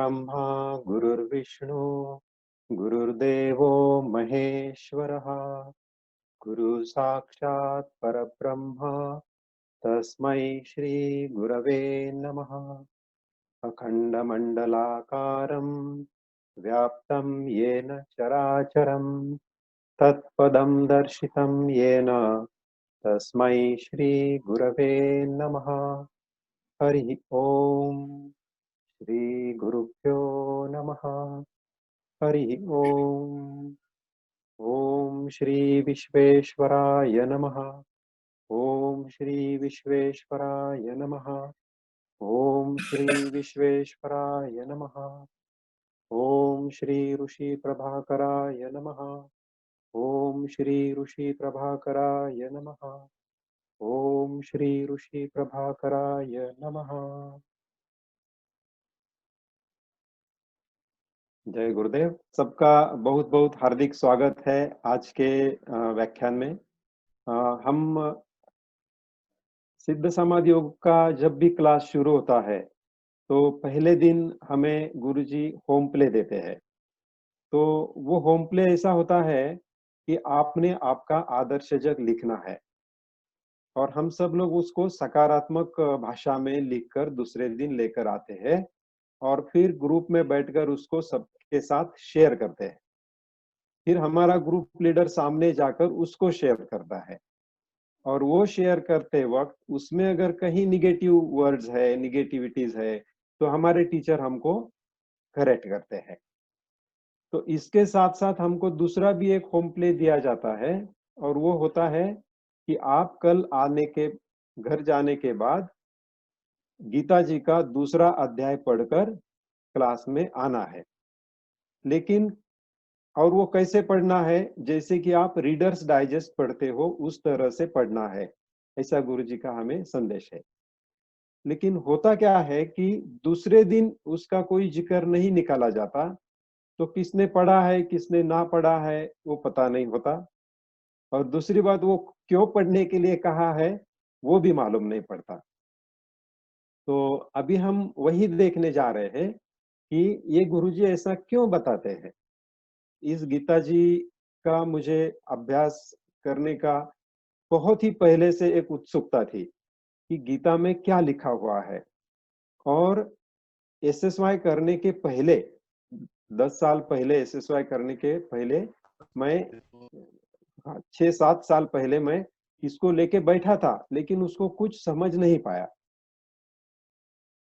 गुरुर्ब्रह्मा गुरुर्विष्णु गुरुर्देवो महेश्वरः गुरु साक्षात् परब्रह्म तस्मै श्री गुरवे नमः। अखण्डमण्डलाकारं व्याप्तं येन चराचरं तत्पदं दर्शितं येन तस्मै श्री गुरवे नमः। हरि ओम श्री गुरुभ्यो नमः। हरि ओम। ओम श्री विश्वेश्वराय नमः। ओम श्री विश्वेश्वराय नमः। ओम श्री विश्वेश्वराय नमः। ओम श्री ऋषि प्रभाकराय नमः। ओम श्री ऋषि प्रभाकराय नमः। ओम श्री ऋषि प्रभाकराय नमः। जय गुरुदेव। सबका बहुत बहुत हार्दिक स्वागत है आज के व्याख्यान में। हम सिद्ध समाधि योग का जब भी क्लास शुरू होता है तो पहले दिन हमें गुरुजी होम प्ले देते हैं। तो वो होम प्ले ऐसा होता है कि आपने आपका आदर्श जग लिखना है और हम सब लोग उसको सकारात्मक भाषा में लिखकर दूसरे दिन लेकर आते हैं और फिर ग्रुप में बैठकर उसको सबके साथ शेयर करते हैं। फिर हमारा ग्रुप लीडर सामने जाकर उसको शेयर करता है और वो शेयर करते वक्त उसमें अगर कहीं निगेटिव वर्ड्स है, निगेटिविटीज है, तो हमारे टीचर हमको करेक्ट करते हैं। तो इसके साथ साथ हमको दूसरा भी एक होम प्ले दिया जाता है और वो होता है कि आप कल आने के घर जाने के बाद गीता जी का दूसरा अध्याय पढ़कर क्लास में आना है। लेकिन और वो कैसे पढ़ना है, जैसे कि आप रीडर्स डाइजेस्ट पढ़ते हो उस तरह से पढ़ना है, ऐसा गुरुजी का हमें संदेश है। लेकिन होता क्या है कि दूसरे दिन उसका कोई जिक्र नहीं निकाला जाता, तो किसने पढ़ा है किसने ना पढ़ा है वो पता नहीं होता और दूसरी बात वो क्यों पढ़ने के लिए कहा है वो भी मालूम नहीं पड़ता। तो अभी हम वही देखने जा रहे हैं कि ये गुरुजी ऐसा क्यों बताते हैं। इस गीता जी का मुझे अभ्यास करने का बहुत ही पहले से एक उत्सुकता थी कि गीता में क्या लिखा हुआ है। और एसएसवाई करने के पहले 10 साल पहले, एसएसवाई करने के पहले मैं 6-7 साल पहले मैं इसको लेके बैठा था, लेकिन उसको कुछ समझ नहीं पाया।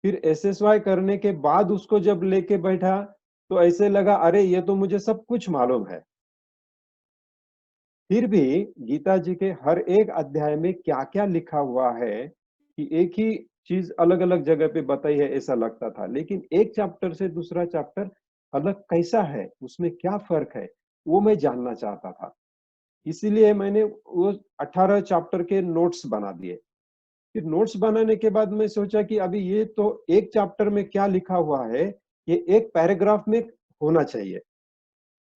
फिर एसएसवाई करने के बाद उसको जब लेके बैठा तो ऐसे लगा अरे ये तो मुझे सब कुछ मालूम है। फिर भी गीता जी के हर एक अध्याय में क्या-क्या लिखा हुआ है कि एक ही चीज अलग-अलग जगह पे बताई है ऐसा लगता था, लेकिन एक चैप्टर से दूसरा चैप्टर अलग कैसा है, उसमें क्या फर्क है, वो मैं जानना चाहता था। इसीलिए मैंने वो 18 चैप्टर के नोट्स बना दिए। फिर नोट्स बनाने के बाद मैं सोचा कि अभी ये तो एक चैप्टर में क्या लिखा हुआ है, ये एक पैराग्राफ में होना चाहिए।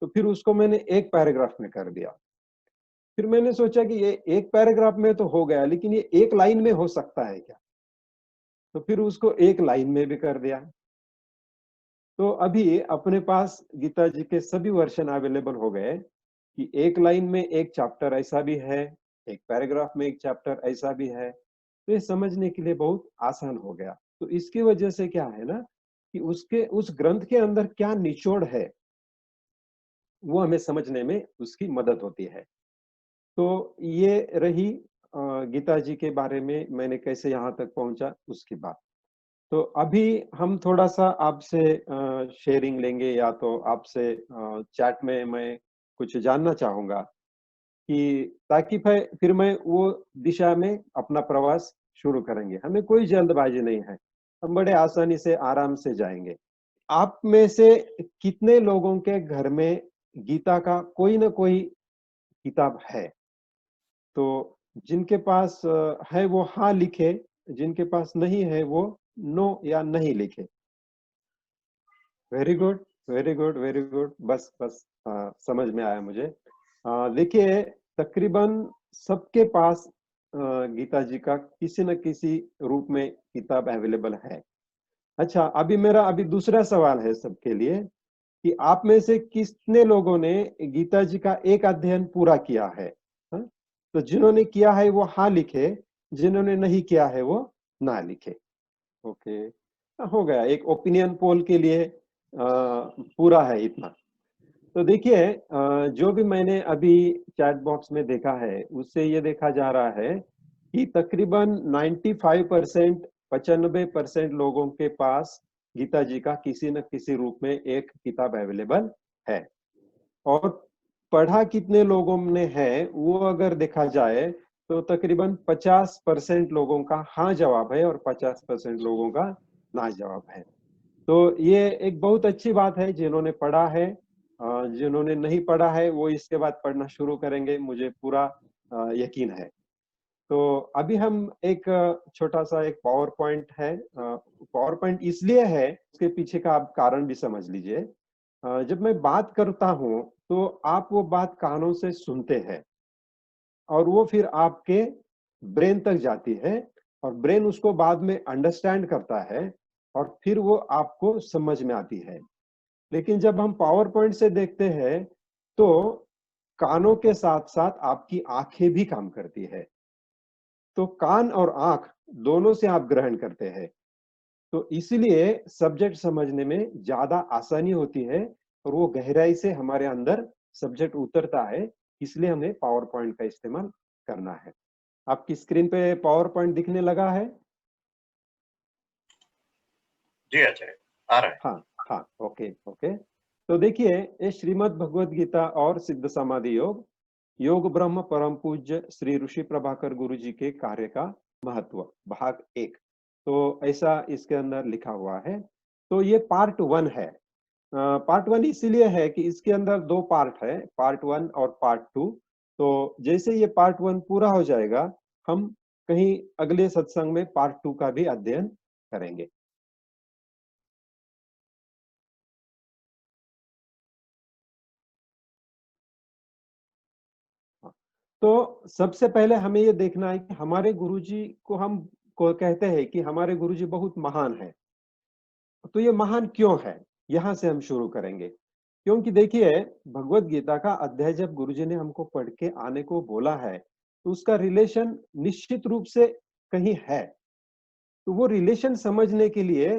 तो फिर उसको मैंने एक पैराग्राफ में कर दिया। फिर मैंने सोचा कि ये एक पैराग्राफ में तो हो गया, लेकिन ये एक लाइन में हो सकता है क्या? तो फिर उसको एक लाइन में भी कर दिया। तो अभी अपने पास गीता जी के सभी वर्जन अवेलेबल हो गए कि एक लाइन में एक चैप्टर ऐसा भी है, एक पैराग्राफ में एक चैप्टर ऐसा भी है। तो ये समझने के लिए बहुत आसान हो गया। तो इसकी वजह से क्या है ना कि उसके उस ग्रंथ के अंदर क्या निचोड़ है, वो हमें समझने में उसकी मदद होती है। तो ये रही गीता जी के बारे में मैंने कैसे यहाँ तक पहुँचा उसकी बात। तो अभी हम थोड़ा-सा आपसे शेयरिंग लेंगे या तो आपसे चैट में मैं कुछ जानना चाहूँगा कि ताकि फिर मैं वो दिशा में अपना प्रवास शुरू करेंगे। हमें कोई जल्दबाज़ी नहीं है। हम बड़े आसानी से, आराम से जाएँगे। आप में से कितने लोगों के घर में गीता का कोई न कोई किताब है? तो जिनके पास है वो हाँ लिखे, जिनके पास नहीं है वो नो या नहीं लिखे। Very good, very good, very good. बस बस समझ में आया मुझे। देखिए तकरीबन सबके पास गीता जी का किसी न किसी रूप में किताब अवेलेबल है। अच्छा, अभी दूसरा सवाल है सबके लिए कि आप में से कितने लोगों ने गीता जी का एक अध्ययन पूरा किया है? हाँ? तो जिन्होंने किया है वो हाँ लिखे, जिन्होंने नहीं किया है वो ना लिखे। ओके, हो गया। एक ओपिनियन पोल के लिए पूरा है इतना। तो देखिए, जो भी मैंने अभी चैट बॉक्स में देखा है उससे ये देखा जा रहा है कि तकरीबन 95% 95% लोगों के पास गीता जी का किसी न किसी रूप में एक किताब अवेलेबल है। और पढ़ा कितने लोगों ने है वो अगर देखा जाए तो तकरीबन 50% लोगों का हाँ जवाब है और 50% लोगों का ना जवाब है। तो ये एक बहुत अच्छी बात है जिन्होंने पढ़ा है। जिन्होंने नहीं पढ़ा है वो इसके बाद पढ़ना शुरू करेंगे, मुझे पूरा यकीन है। तो अभी हम एक छोटा सा एक पावर पॉइंट है, पावर पॉइंट इसलिए है, उसके पीछे का आप कारण भी समझ लीजिए। जब मैं बात करता हूँ तो आप वो बात कानों से सुनते हैं और वो फिर आपके ब्रेन तक जाती है और ब्रेन उसको बाद में अंडरस्टैंड करता है और फिर वो आपको समझ में आती है। लेकिन जब हम पावर पॉइंट से देखते हैं तो कानों के साथ साथ आपकी आंखें भी काम करती है। तो कान और आंख दोनों से आप ग्रहण करते हैं। तो इसलिए सब्जेक्ट समझने में ज्यादा आसानी होती है और वो गहराई से हमारे अंदर सब्जेक्ट उतरता है। इसलिए हमें पावर पॉइंट का इस्तेमाल करना है। आपकी स्क्रीन पे पावर पॉइंट दिखने लगा है? जी आचार्य, आ रहा है। हाँ, हाँ, ओके, ओके। तो देखिए, ये श्रीमद् भगवद गीता और सिद्ध समाधि योग, योग ब्रह्म परम पूज्य श्री ऋषि प्रभाकर गुरु जी के कार्य का महत्व, भाग 1। तो ऐसा इसके अंदर लिखा हुआ है। तो ये पार्ट 1 है। पार्ट 1 इसीलिए है कि इसके अंदर 2 पार्ट है, पार्ट 1 और पार्ट 2। तो जैसे ये पार्ट 1 पूरा हो जाएगा, हम कहीं अगले सत्संग में पार्ट 2 का भी अध्ययन करेंगे। हाँ। तो सबसे पहले हमें ये देखना है कि हमारे गुरुजी को हम को कहते हैं कि हमारे गुरुजी बहुत महान है। तो ये महान क्यों है? यहाँ से हम शुरू करेंगे। क्योंकि देखिए, भगवत गीता का अध्याय जब गुरुजी ने हमको पढ़ के आने को बोला है, तो उसका रिलेशन निश्चित रूप से कहीं है। तो वो रिलेशन समझने के लिए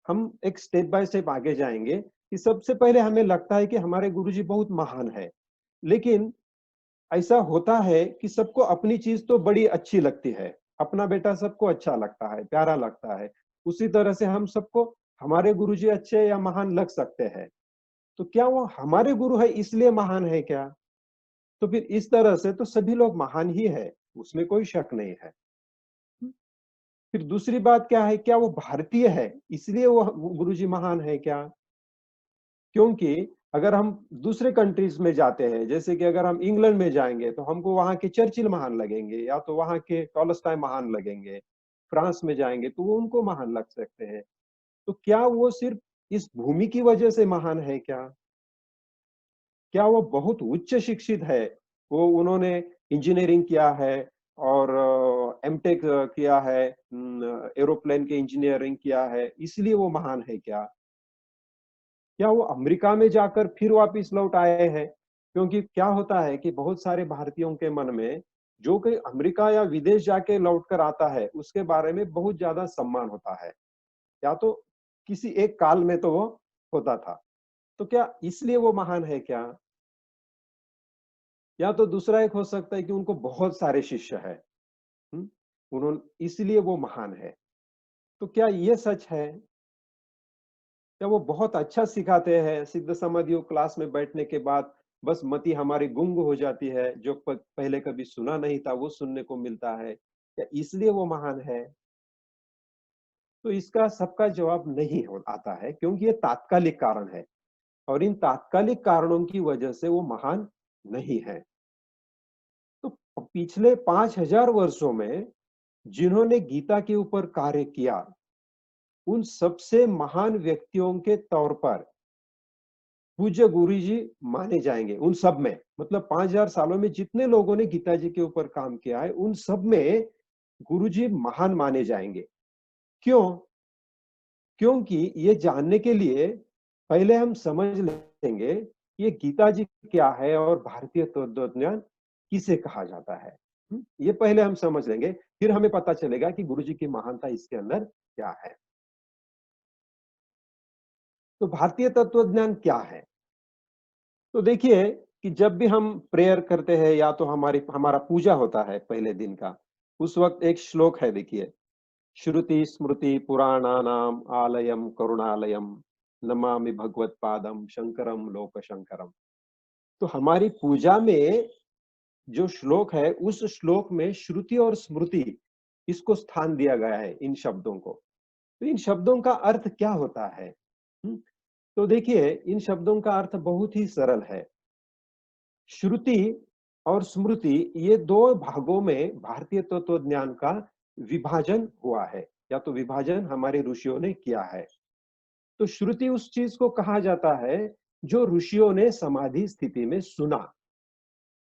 हम एक स्टेप बाय स्टेप आगे जाएंगे कि सबसे पहले हमें लगता है कि हमारे गुरुजी बहुत महान है। लेकिन ऐसा होता है कि सबको अपनी चीज तो बड़ी अच्छी लगती है, अपना बेटा सबको अच्छा लगता है, प्यारा लगता है। उसी तरह से हम सबको हमारे गुरुजी अच्छे या महान लग सकते हैं। तो क्या वो हमारे गुरु है इसलिए महान है क्या? तो फिर इस तरह से तो सभी लोग महान ही है, उसमें कोई शक नहीं है। फिर दूसरी बात क्या है, क्या वो भारतीय है इसलिए वो गुरुजी महान है क्या? क्योंकि अगर हम दूसरे कंट्रीज में जाते हैं, जैसे कि अगर हम इंग्लैंड में जाएंगे तो हमको वहां के चर्चिल महान लगेंगे या तो वहां के टॉलस्टॉय महान लगेंगे। फ्रांस में जाएंगे तो वो उनको महान लग सकते हैं। तो क्या वो सिर्फ इस भूमि की वजह से महान है क्या? क्या वो बहुत उच्च शिक्षित है? वो उन्होंने इंजीनियरिंग किया है और एमटेक किया है, एरोप्लेन के इंजीनियरिंग किया है, इसलिए वो महान है क्या? क्या वो अमेरिका में जाकर फिर वापस लौट आए हैं? क्योंकि क्या होता है कि बहुत सारे भारतीयों के मन में जो कोई अमेरिका या विदेश जाके लौट कर आता है उसके बारे में बहुत ज्यादा सम्मान होता है। या तो किसी एक काल में तो वो होता था। तो क्या इसलिए वो महान है क्या? या तो दूसरा एक हो सकता है कि उनको बहुत सारे शिष्य है। उन्होंने इसलिए वो महान है। तो क्या ये सच है? क्या वो बहुत अच्छा सिखाते हैं, सिद्ध समाधियों क्लास में बैठने के बाद बस मति हमारी गुंग हो जाती है, जो पहले कभी सुना नहीं था वो सुनने को मिलता है, क्या इसलिए वो महान है? तो इसका सबका जवाब नहीं हो आता है, क्योंकि ये तात्कालिक कारण है और इन तात्कालिक कारणों की वजह से वो महान नहीं है। तो पिछले 5000 वर्षों में जिन्होंने गीता के ऊपर कार्य किया, उन सबसे महान व्यक्तियों के तौर पर पूज्य गुरुजी माने जाएंगे। उन सब में, मतलब 5000 सालों में जितने लोगों ने गीता जी के ऊपर काम किया है उन सब में गुरुजी महान माने जाएंगे। क्यों? क्योंकि ये जानने के लिए पहले हम समझ लेंगे ये गीता जी क्या है और भारतीय तत्वज्ञान किसे कहा जाता है। ये पहले हम समझ लेंगे, फिर हमें पता चलेगा कि गुरुजी की महानता इसके अंदर क्या है। तो भारतीय तत्वज्ञान क्या है? तो देखिए कि जब भी हम प्रेयर करते हैं या तो हमारा पूजा होता है पहले दिन का, उस वक्त एक श्लोक है, देखिए, श्रुति स्मृति पुराणानाम आलयम करुणालयम नमामि भगवत्पादम शंकरम लोक शंकरम। तो हमारी पूजा में जो श्लोक है, उस श्लोक में श्रुति और स्मृति इसको स्थान दिया गया है, इन शब्दों को। तो इन शब्दों का अर्थ क्या होता है? हम्म, तो देखिए इन शब्दों का अर्थ बहुत ही सरल है। श्रुति और स्मृति ये दो भागों में भारतीय तत्वज्ञान का विभाजन हुआ है, या तो विभाजन हमारे ऋषियों ने किया है। तो श्रुति उस चीज को कहा जाता है जो ऋषियों ने समाधि स्थिति में सुना,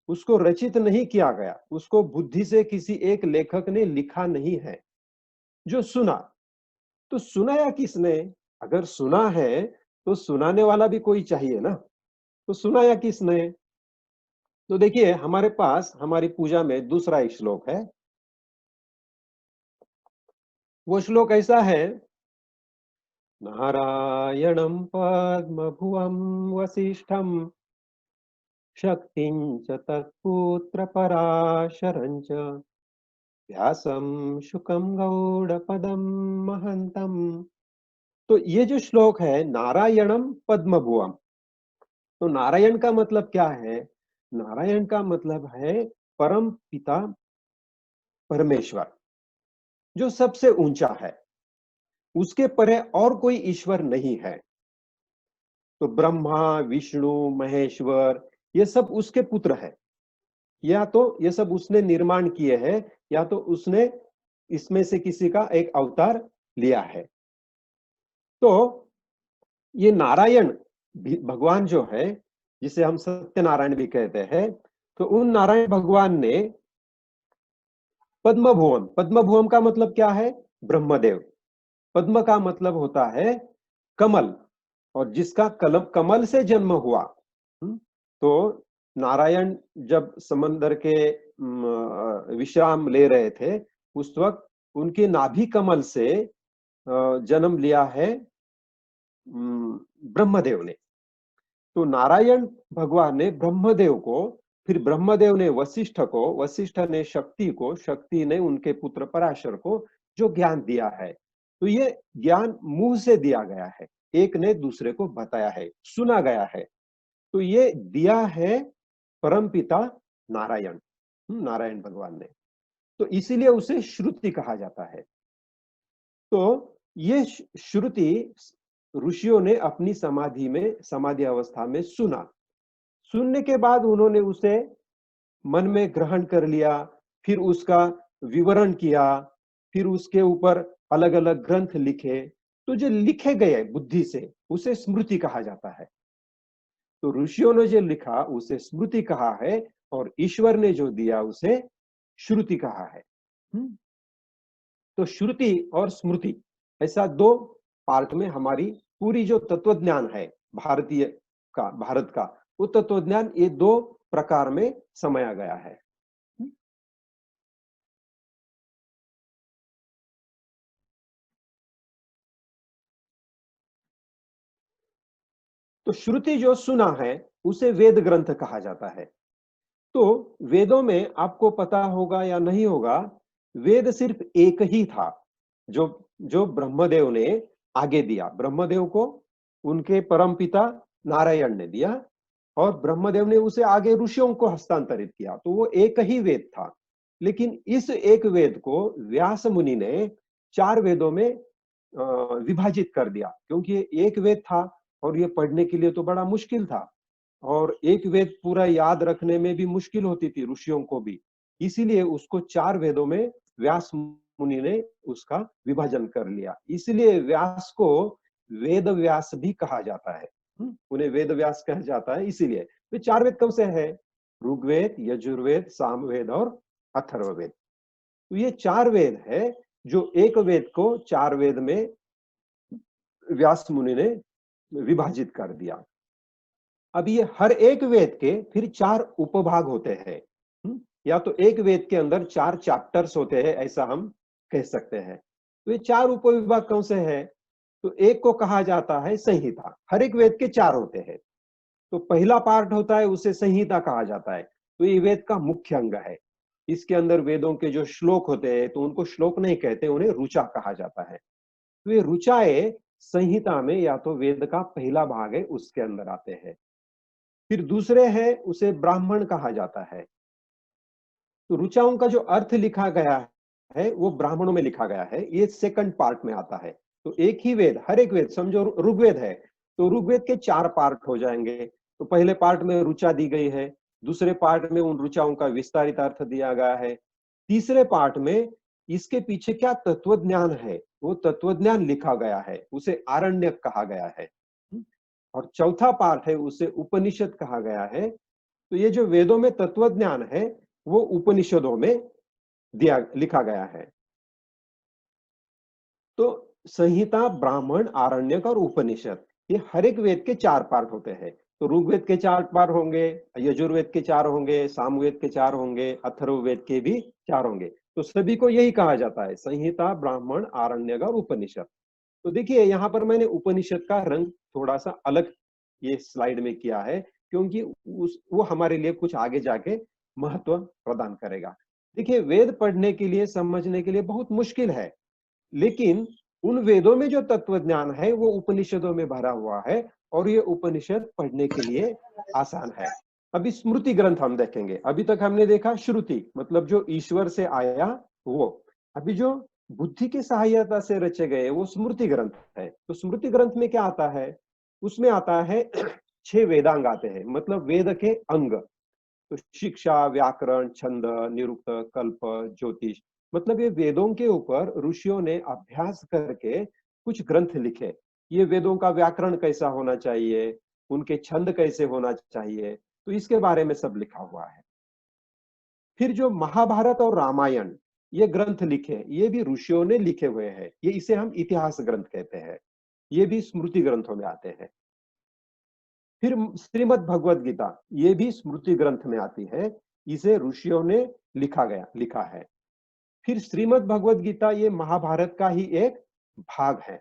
उसको रचित नहीं किया गया, उसको बुद्धि से किसी एक लेखक ने लिखा नहीं है, जो सुना। तो सुनाया किसने? अगर सुना है तो सुनाने वाला भी कोई चाहिए ना। तो सुनाया किसने? तो देखिए हमारे पास हमारी पूजा में दूसरा एक श्लोक है। वो श्लोक ऐसा है, नारायणं पद्मभुवं वसिष्ठं शक्तिं च तत्पुत्रपराशरं च व्यासं शुकं गौडपदं महन्तम्। तो ये जो श्लोक है, नारायणम पद्मभुवम, तो नारायण का मतलब क्या है? नारायण का मतलब है परम पिता परमेश्वर, जो सबसे ऊंचा है, उसके परे और कोई ईश्वर नहीं है। तो ब्रह्मा विष्णु महेश्वर ये सब उसके पुत्र है, या तो ये सब उसने निर्माण किए हैं, या तो उसने इसमें से किसी का एक अवतार लिया है। तो ये नारायण भगवान जो है, जिसे हम सत्यनारायण भी कहते हैं, तो उन नारायण भगवान ने पद्मभुवन, पद्मभुवन का मतलब क्या है? ब्रह्मदेव। पद्म का मतलब होता है कमल, और जिसका कमल से जन्म हुआ। तो नारायण जब समंदर के विश्राम ले रहे थे, उस वक्त उनके नाभि कमल से जन्म लिया है ब्रह्मदेव ने। तो नारायण भगवान ने ब्रह्मदेव को, फिर ब्रह्मदेव ने वशिष्ठ को, वशिष्ठ ने शक्ति को, शक्ति ने उनके पुत्र पराशर को जो ज्ञान दिया है। तो ये ज्ञान मुंह से दिया गया है, एक ने दूसरे को बताया है, सुना गया है। तो ये दिया है परमपिता नारायण, नारायण भगवान ने। तो इसीलिए उसे श्रुति कहा जाता है। तो ये श्रुति ऋषियों ने अपनी समाधि में, समाधि अवस्था में सुना। सुनने के बाद उन्होंने उसे मन में ग्रहण कर लिया, फिर उसका विवरण किया, फिर उसके ऊपर अलग अलग ग्रंथ लिखे। तो जो लिखे गए बुद्धि से, उसे स्मृति कहा जाता है। तो ऋषियों ने जो लिखा उसे स्मृति कहा है, और ईश्वर ने जो दिया उसे श्रुति कहा है। तो श्रुति और स्मृति, ऐसा दो पार्ट में हमारी पूरी जो तत्वज्ञान है भारतीय का, भारत का, वो तत्वज्ञान ये दो प्रकार में समाया गया है। तो श्रुति जो सुना है उसे वेद ग्रंथ कहा जाता है। तो वेदों में आपको पता होगा या नहीं होगा, वेद सिर्फ एक ही था जो जो ब्रह्मदेव ने आगे दिया। ब्रह्मदेव को उनके परमपिता नारायण ने दिया, और ब्रह्मदेव ने उसे आगे ऋषियों को हस्तांतरित किया। तो वो एक ही वेद था। लेकिन इस एक वेद को व्यास मुनि ने चार वेदों में विभाजित कर दिया, क्योंकि ये एक वेद था और ये पढ़ने के लिए तो बड़ा मुश्किल था, और एक वेद पूरा याद रखने में भी मुश्किल होती थी ऋषियों को भी। इसीलिए उसको चार वेदों में व्यास मुनि ने उसका विभाजन कर लिया। इसलिए व्यास को वेद व्यास भी कहा जाता है। उन्हें वेद व्यास कहा जाता है इसीलिए। तो चार वेद कौन से है? ऋग्वेद, यजुर्वेद, सामवेद और अथर्ववेद। तो ये चार वेद है जो एक वेद को चार वेद में व्यास मुनि ने विभाजित कर दिया। अब ये हर एक वेद के फिर 4 उपभाग होते हैं। या तो एक वेद के अंदर 4 चैप्टर्स होते हैं, ऐसा हम कह सकते हैं। तो ये 4 उपविभाग कौन से हैं? तो एक को कहा जाता है संहिता। हर एक वेद के 4 होते हैं। तो पहला पार्ट होता है, उसे संहिता कहा जाता है। तो ये वेद का मुख्य अंग है। इसके अंदर वेदों के जो श्लोक होते हैं, तो उनको श्लोक नहीं कहते, उन्हें ऋचा कहा जाता है। तो ये ऋचाएं संहिता में या तो वेद का पहला भाग है, उसके अंदर आते हैं। फिर दूसरे है, उसे ब्राह्मण कहा जाता है। तो ऋचाओं का जो अर्थ लिखा गया है वो ब्राह्मणों में लिखा गया है, ये सेकंड पार्ट में आता है। तो एक ही वेद, हर एक वेद, समझो ऋग्वेद है तो ऋग्वेद के 4 पार्ट हो जाएंगे। तो पहले पार्ट में ऋचा दी गई है, दूसरे पार्ट में उन ऋचाओं का विस्तारित अर्थ दिया गया है, तीसरे पार्ट में इसके पीछे क्या तत्व ज्ञान है वो तत्व ज्ञान लिखा गया है, उसे आरण्यक कहा गया है। और चौथा पार्ट है, उसे उपनिषद कहा गया है। तो ये जो वेदों में तत्व ज्ञान है वो उपनिषदों में दिया लिखा गया है। तो संहिता, ब्राह्मण, आरण्यक और उपनिषद, ये हर एक वेद के 4 पार्ट होते हैं। तो ऋग्वेद के 4 पार्ट होंगे, यजुर्वेद के 4 होंगे, सामवेद के 4 होंगे, अथर्ववेद के भी 4 होंगे। तो सभी को यही कहा जाता है, संहिता, ब्राह्मण, आरण्यक और उपनिषद। तो देखिए यहाँ पर मैंने उपनिषद का रंग थोड़ा सा अलग ये स्लाइड में किया है, क्योंकि वो हमारे लिए कुछ आगे जाके महत्व प्रदान करेगा। देखिए वेद पढ़ने के लिए, समझने के लिए बहुत मुश्किल है, लेकिन उन वेदों में जो तत्व ज्ञान है वो उपनिषदों में भरा हुआ है, और ये उपनिषद पढ़ने के लिए आसान है। अभी स्मृति ग्रंथ हम देखेंगे। अभी तक हमने देखा श्रुति, मतलब जो ईश्वर से आया वो। अभी जो बुद्धि की सहायता से रचे गए वो स्मृति ग्रंथ है। तो स्मृति ग्रंथ में क्या आता है? उसमें आता है 6 वेदांग आते हैं, मतलब वेद के अंग। तो शिक्षा, व्याकरण, छंद, निरुक्त, कल्प, ज्योतिष, मतलब ये वेदों के ऊपर ऋषियों ने अभ्यास करके कुछ ग्रंथ लिखे। ये वेदों का व्याकरण कैसा होना चाहिए, उनके छंद कैसे होना चाहिए, तो इसके बारे में सब लिखा हुआ है। फिर जो महाभारत और रामायण ये ग्रंथ लिखे, ये भी ऋषियों ने लिखे हुए हैं। ये इसे हम इतिहास ग्रंथ कहते हैं। ये भी स्मृति ग्रंथों में आते हैं। फिर श्रीमद् भगवत गीता, ये भी स्मृति ग्रंथ में आती है, इसे ऋषियों ने लिखा है। फिर श्रीमद् भगवत गीता ये महाभारत का ही एक भाग है।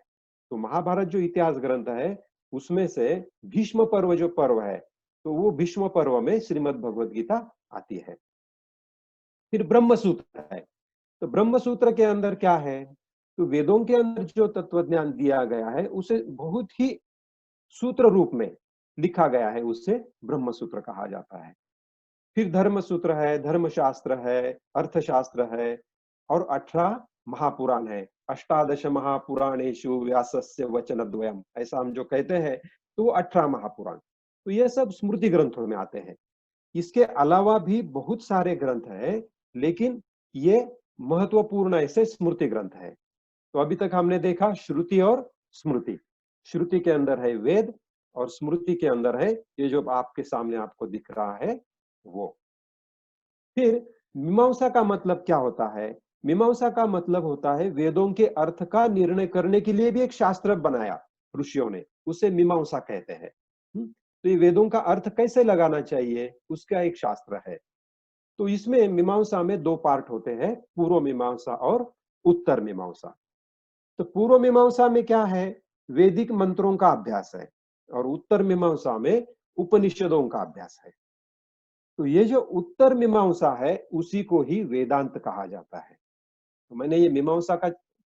तो महाभारत जो इतिहास ग्रंथ है उसमें से भीष्म पर्व जो पर्व है, तो वो भीष्म पर्व में श्रीमद् भगवत गीता आती है। फिर ब्रह्म सूत्र है। तो ब्रह्म सूत्र के अंदर क्या है? तो वेदों के अंदर जो तत्व ज्ञान दिया गया है उसे बहुत ही सूत्र रूप में लिखा गया है, उससे ब्रह्म सूत्र कहा जाता है। फिर धर्म सूत्र है, धर्मशास्त्र है, अर्थशास्त्र है, और 18 महापुराण है। अष्टादश महापुराणेषु व्यासस्य वचनद्वयम्, ऐसा हम जो कहते हैं तो वो 18 महापुराण। तो ये सब स्मृति ग्रंथों में आते हैं। इसके अलावा भी बहुत सारे ग्रंथ हैं, लेकिन ये महत्वपूर्ण ऐसे स्मृति ग्रंथ है। तो अभी तक हमने देखा श्रुति और स्मृति। श्रुति के अंदर है वेद, और स्मृति के अंदर है ये जो आपके सामने आपको दिख रहा है वो। फिर मीमांसा का मतलब क्या होता है? मीमांसा का मतलब होता है वेदों के अर्थ का निर्णय करने के लिए भी एक शास्त्र बनाया ऋषियों ने, उसे मीमांसा कहते हैं। तो ये वेदों का अर्थ कैसे लगाना चाहिए उसका एक शास्त्र है। तो इसमें मीमांसा में 2 पार्ट होते हैं, पूर्व मीमांसा और उत्तर मीमांसा। तो पूर्व मीमांसा में क्या है? वैदिक मंत्रों का अभ्यास है, और उत्तर मीमांसा में उपनिषदों का अभ्यास है। तो ये जो उत्तर मीमांसा है उसी को ही वेदांत कहा जाता है। तो मैंने ये मीमांसा का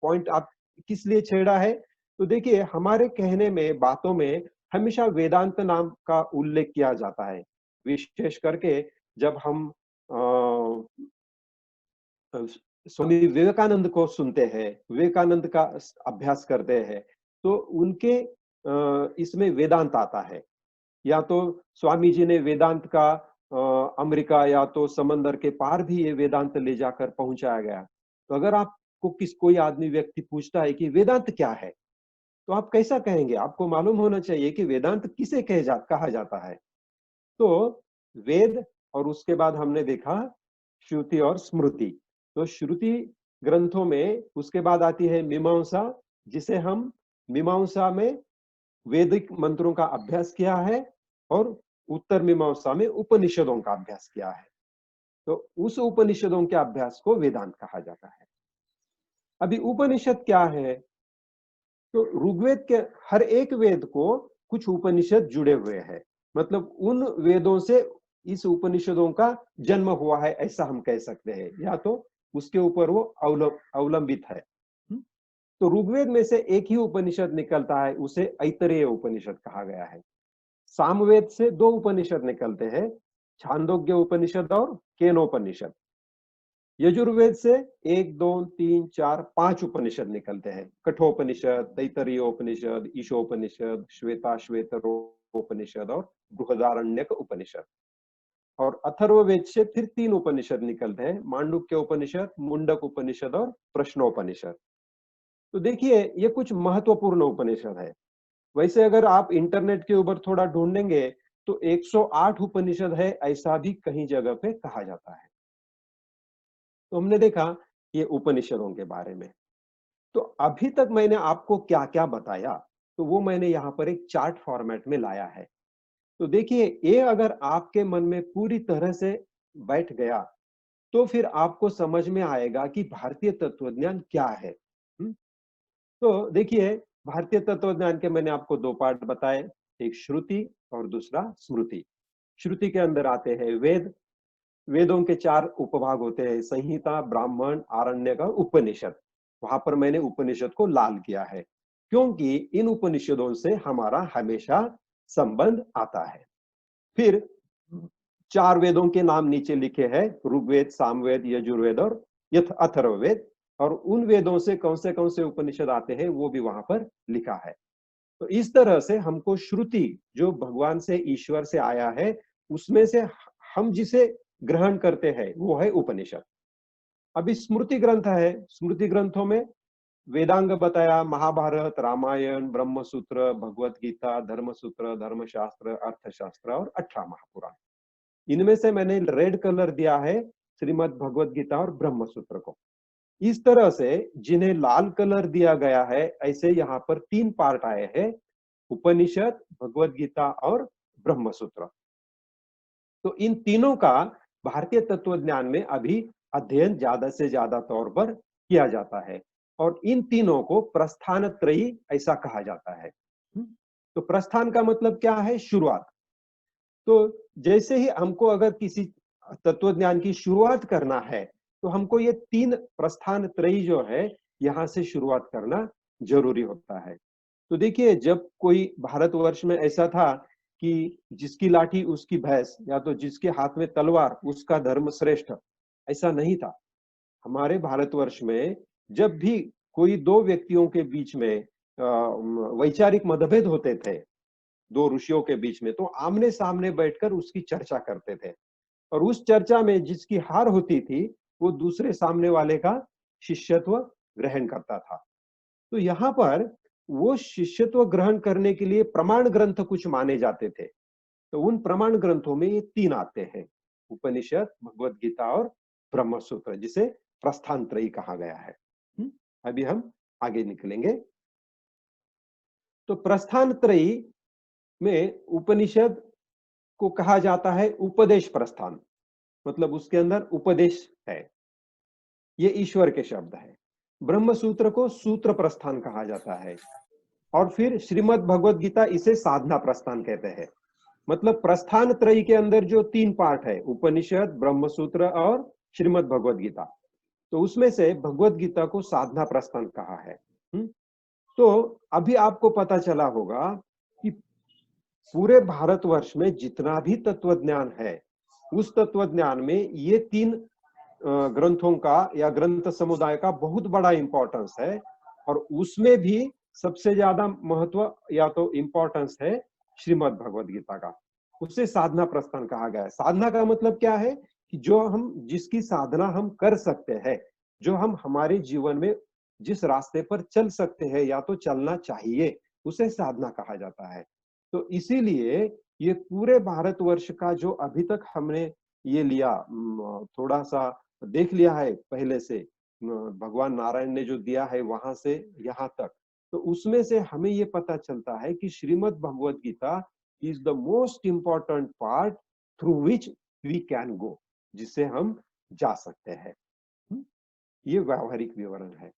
पॉइंट आप किस लिए छेड़ा है? तो देखिए हमारे कहने में, बातों में हमेशा वेदांत नाम का उल्लेख किया जाता है। विशेष करके जब हम स्वामी विवेकानंद को सुनते हैं, विवेकानंद का अभ्यास करते हैं, तो उनके इसमें वेदांत आता है। या तो स्वामी जी ने वेदांत का अमेरिका या तो समंदर के पार भी ये वेदांत ले जाकर पहुंचाया गया। तो अगर आपको कोई आदमी व्यक्ति पूछता है कि वेदांत क्या है, तो आप कैसा कहेंगे? आपको मालूम होना चाहिए कि वेदांत किसे कहा जाता है। तो वेद, और उसके बाद हमने देखा श्रुति और स्मृति। तो श्रुति ग्रंथों में उसके बाद आती है मीमांसा, जिसे हम मीमांसा में वैदिक मंत्रों का अभ्यास किया है और उत्तर मीमांसा में उपनिषदों का अभ्यास किया है। तो उस उपनिषदों के अभ्यास को वेदांत कहा जाता है। अभी उपनिषद क्या है? तो ऋग्वेद के हर एक वेद को कुछ उपनिषद जुड़े हुए हैं। मतलब उन वेदों से इस उपनिषदों का जन्म हुआ है, ऐसा हम कह सकते हैं, या तो उसके ऊपर वो अवलंबित है। तो ऋग्वेद में से एक ही उपनिषद निकलता है, उसे ऐतरेय उपनिषद कहा गया है। सामवेद से दो उपनिषद निकलते हैं, छांदोग्य उपनिषद और केनोपनिषद। यजुर्वेद से 1, 2, 3, 4, 5 उपनिषद निकलते हैं, कठोपनिषद, तैतरीयोपनिषद, ईशोपनिषद, श्वेताश्वेतरोपनिषद और बृहदारण्यक उपनिषद। और अथर्ववेद से फिर 3 उपनिषद निकलते हैं, मांडुक्य उपनिषद, मुंडक उपनिषद और प्रश्नोपनिषद। तो देखिए, ये कुछ महत्वपूर्ण उपनिषद है। वैसे अगर आप इंटरनेट के ऊपर थोड़ा ढूंढेंगे तो 108 उपनिषद है, ऐसा भी कहीं जगह पे कहा जाता है। तो हमने देखा ये उपनिषदों के बारे में। तो अभी तक मैंने आपको क्या क्या बताया, तो वो मैंने यहाँ पर एक चार्ट फॉर्मेट में लाया है। तो देखिए, ये अगर आपके मन में पूरी तरह से बैठ गया तो फिर आपको समझ में आएगा कि भारतीय तत्वज्ञान क्या है। तो देखिए, भारतीय तत्वज्ञान के मैंने आपको 2 पार्ट बताए, एक श्रुति और दूसरा स्मृति। श्रुति के अंदर आते हैं वेद। वेदों के 4 उपभाग होते हैं, संहिता, ब्राह्मण, आरण्यक और उपनिषद। वहां पर मैंने उपनिषद को लाल किया है क्योंकि इन उपनिषदों से हमारा हमेशा संबंध आता है। फिर 4 वेदों के नाम नीचे लिखे हैं, ऋग्वेद, सामवेद, यजुर्वेद और अथर्ववेद। और उन वेदों से कौन से उपनिषद आते हैं वो भी वहां पर लिखा है। तो इस तरह से हमको श्रुति जो भगवान से, ईश्वर से आया है, उसमें से हम जिसे ग्रहण करते हैं वो है उपनिषद। अभी स्मृति ग्रंथ है, स्मृति ग्रंथों में वेदांग बताया, महाभारत, रामायण, ब्रह्मसूत्र, भगवत गीता, धर्मसूत्र, धर्मशास्त्र, अर्थशास्त्र और 18 महापुराण। इनमें से मैंने रेड कलर दिया है श्रीमद् भगवत गीता और ब्रह्मसूत्र को। इस तरह से जिन्हें लाल कलर दिया गया है, ऐसे यहाँ पर 3 पार्ट आए हैं, उपनिषद, भगवत गीता और ब्रह्मसूत्र। तो इन तीनों का भारतीय तत्वज्ञान में अभी अध्ययन ज्यादा से ज्यादा तौर पर किया जाता है और इन तीनों को प्रस्थान त्रयी ऐसा कहा जाता है। तो प्रस्थान का मतलब क्या है? शुरुआत। तो जैसे ही हमको अगर किसी तत्वज्ञान की शुरुआत करना है तो हमको ये 3 प्रस्थान त्रयी जो है यहाँ से शुरुआत करना जरूरी होता है। तो देखिए, जब कोई भारतवर्ष में ऐसा था कि जिसकी लाठी उसकी भैंस, या तो जिसके हाथ में तलवार उसका धर्म श्रेष्ठ, ऐसा नहीं था। हमारे भारतवर्ष में जब भी कोई 2 व्यक्तियों के बीच में वैचारिक मतभेद होते थे, 2 ऋषियों के बीच में, तो आमने सामने बैठकर उसकी चर्चा करते थे और उस चर्चा में जिसकी हार होती थी वो दूसरे सामने वाले का शिष्यत्व ग्रहण करता था। तो यहाँ पर वो शिष्यत्व ग्रहण करने के लिए प्रमाण ग्रंथ कुछ माने जाते थे। तो उन प्रमाण ग्रंथों में ये 3 आते हैं, उपनिषद, भगवत गीता और ब्रह्मसूत्र, जिसे प्रस्थान त्रयी कहा गया है। अभी हम आगे निकलेंगे। तो प्रस्थान त्रयी में उपनिषद को कहा जाता है उपदेश प्रस्थान, मतलब उसके अंदर उपदेश है, ये ईश्वर के शब्द है। ब्रह्मसूत्र को सूत्र प्रस्थान कहा जाता है और फिर श्रीमद् भगवत गीता इसे साधना प्रस्थान कहते हैं। मतलब प्रस्थान त्रयी के अंदर जो 3 पार्ट है, उपनिषद, ब्रह्मसूत्र और श्रीमद् भगवत गीता, तो उसमें से भगवत गीता को साधना प्रस्थान कहा है। तो अभी आपको पता चला होगा कि पूरे भारतवर्ष में जितना भी तत्वज्ञान है, उस तत्वज्ञान में ये 3 ग्रंथों का या ग्रंथ समुदाय का बहुत बड़ा इंपॉर्टेंस है और उसमें भी सबसे ज्यादा महत्व या तो इंपॉर्टेंस है श्रीमद् भगवत गीता का। उसे साधना प्रस्थान कहा गया है। साधना का मतलब क्या है कि जो हम, जिसकी साधना हम कर सकते हैं, जो हम हमारे जीवन में जिस रास्ते पर चल सकते हैं या तो चलना चाहिए, उसे साधना कहा जाता है। तो इसीलिए ये पूरे भारतवर्ष का जो अभी तक हमने ये लिया, थोड़ा सा देख लिया है पहले से, भगवान नारायण ने जो दिया है वहां से यहाँ तक, तो उसमें से हमें ये पता चलता है कि Shrimad Bhagavad Gita is the most important part through which we can go, जिससे हम जा सकते हैं। ये व्यावहारिक विवरण है।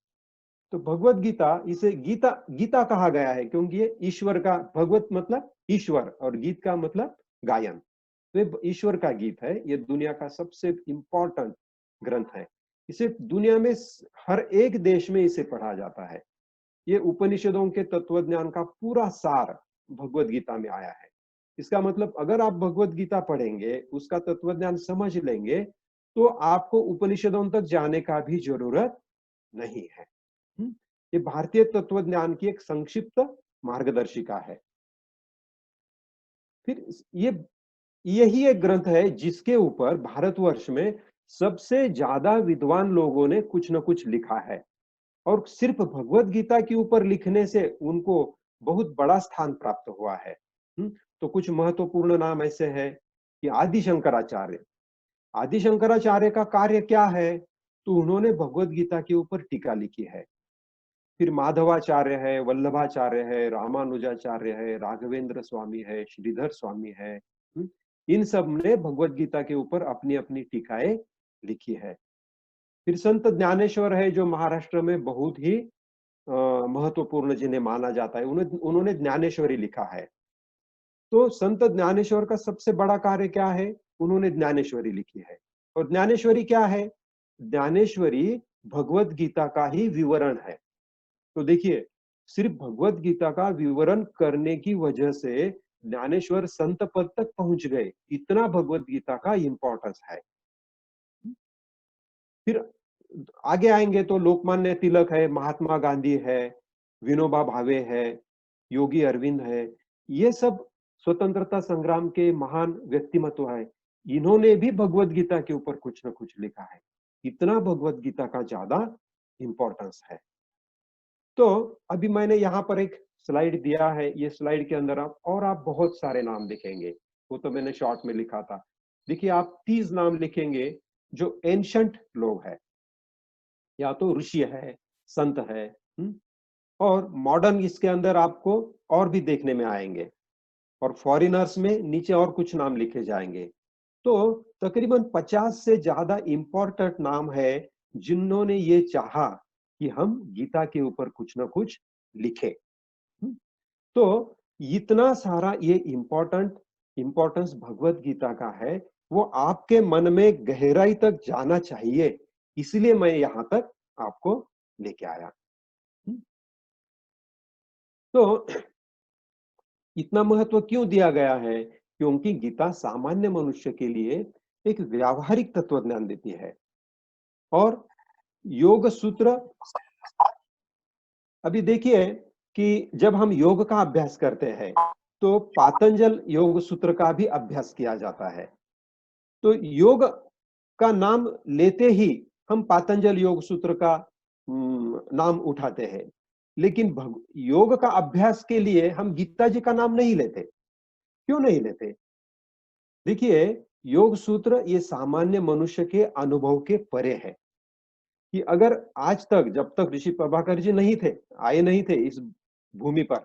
तो भगवत गीता, इसे गीता गीता कहा गया है क्योंकि ये ईश्वर का, भगवत मतलब ईश्वर और गीत का मतलब गायन, तो ये ईश्वर का गीत है। ये दुनिया का सबसे इंपॉर्टेंट ग्रंथ है। इसे दुनिया में हर एक देश में इसे पढ़ा जाता है। ये उपनिषदों के तत्वज्ञान का पूरा सार भगवत गीता में आया है। इसका मतलब अगर आप भगवत गीता पढ़ेंगे, उसका तत्वज्ञान समझ लेंगे, तो आपको उपनिषदों तक जाने का भी जरूरत नहीं है। ये भारतीय तत्वज्ञान की एक संक्षिप्त मार्गदर्शिका है। फिर यही एक ग्रंथ है जिसके ऊपर भारतवर्ष में सबसे ज्यादा विद्वान लोगों ने कुछ न कुछ लिखा है, और सिर्फ भगवत गीता के ऊपर लिखने से उनको बहुत बड़ा स्थान प्राप्त हुआ है। तो कुछ महत्वपूर्ण नाम ऐसे हैं कि आदि शंकराचार्य। आदि शंकराचार्य का कार्य क्या है? तो उन्होंने भगवत गीता के ऊपर टीका लिखी है। फिर माधवाचार्य है, वल्लभाचार्य है, रामानुजाचार्य है, राघवेंद्र स्वामी है, श्रीधर स्वामी है। इन सब ने भगवत गीता के ऊपर अपनी अपनी टीकाएं लिखी है। फिर संत ज्ञानेश्वर है, जो महाराष्ट्र में बहुत ही महत्वपूर्ण जिन्हें माना जाता है, उन्होंने ज्ञानेश्वरी लिखा है। तो संत ज्ञानेश्वर का सबसे बड़ा कार्य क्या है? उन्होंने ज्ञानेश्वरी लिखी है। और ज्ञानेश्वरी क्या है? ज्ञानेश्वरी भगवत गीता का ही विवरण है। तो देखिए, सिर्फ भगवत गीता का विवरण करने की वजह से ज्ञानेश्वर संत पद तक पहुंच गए। इतना भगवत गीता का इंपॉर्टेंस है। फिर आगे आएंगे तो लोकमान्य तिलक है, महात्मा गांधी है, विनोबा भावे है, योगी अरविंद है। ये सब स्वतंत्रता संग्राम के महान व्यक्तिमत्व है। इन्होंने भी भगवत गीता के ऊपर कुछ न कुछ लिखा है। इतना भगवत गीता का ज्यादा इंपॉर्टेंस है। तो अभी मैंने यहाँ पर एक स्लाइड दिया है। ये स्लाइड के अंदर आप बहुत सारे नाम लिखेंगे, वो तो मैंने शॉर्ट में लिखा था। देखिए, आप 30 नाम लिखेंगे जो एंशंट लोग हैं, या तो ऋषि है, संत है। और मॉडर्न इसके अंदर आपको और भी देखने में आएंगे, और फॉरिनर्स में नीचे और कुछ नाम लिखे जाएंगे। तो तकरीबन 50 से ज्यादा इंपॉर्टेंट नाम है जिन्होंने ये चाहा कि हम गीता के ऊपर कुछ ना कुछ लिखे। तो इतना सारा ये इंपॉर्टेंस भगवत गीता का है, वो आपके मन में गहराई तक जाना चाहिए, इसलिए मैं यहां तक आपको लेके आया। तो इतना महत्व क्यों दिया गया है? क्योंकि गीता सामान्य मनुष्य के लिए एक व्यावहारिक तत्वज्ञान देती है। और योग सूत्र, अभी देखिए कि जब हम योग का अभ्यास करते हैं तो पातंजल योग सूत्र का भी अभ्यास किया जाता है। तो योग का नाम लेते ही हम पातंजल योग सूत्र का नाम उठाते हैं, लेकिन योग का अभ्यास के लिए हम गीता जी का नाम नहीं लेते। क्यों नहीं लेते? देखिए, योग सूत्र ये सामान्य मनुष्य के अनुभव के परे है। कि अगर आज तक, जब तक ऋषि प्रभाकर जी नहीं थे, आए नहीं थे इस भूमि पर,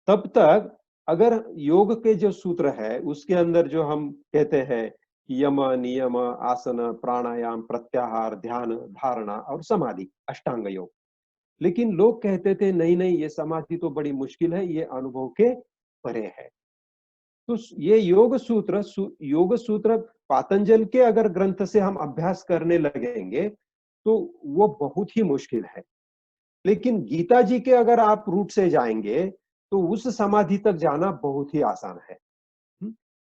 तब तक अगर योग के जो सूत्र है उसके अंदर जो हम कहते हैं यम, नियम, आसन, प्राणायाम, प्रत्याहार, ध्यान, धारणा और समाधि, अष्टांग योग, लेकिन लोग कहते थे नहीं नहीं, ये समाधि तो बड़ी मुश्किल है, ये अनुभव के परे है। तो ये योग सूत्र पातंजल के अगर ग्रंथ से हम अभ्यास करने लगेंगे तो वो बहुत ही मुश्किल है। लेकिन गीता जी के अगर आप रूट से जाएंगे तो उस समाधि तक जाना बहुत ही आसान है।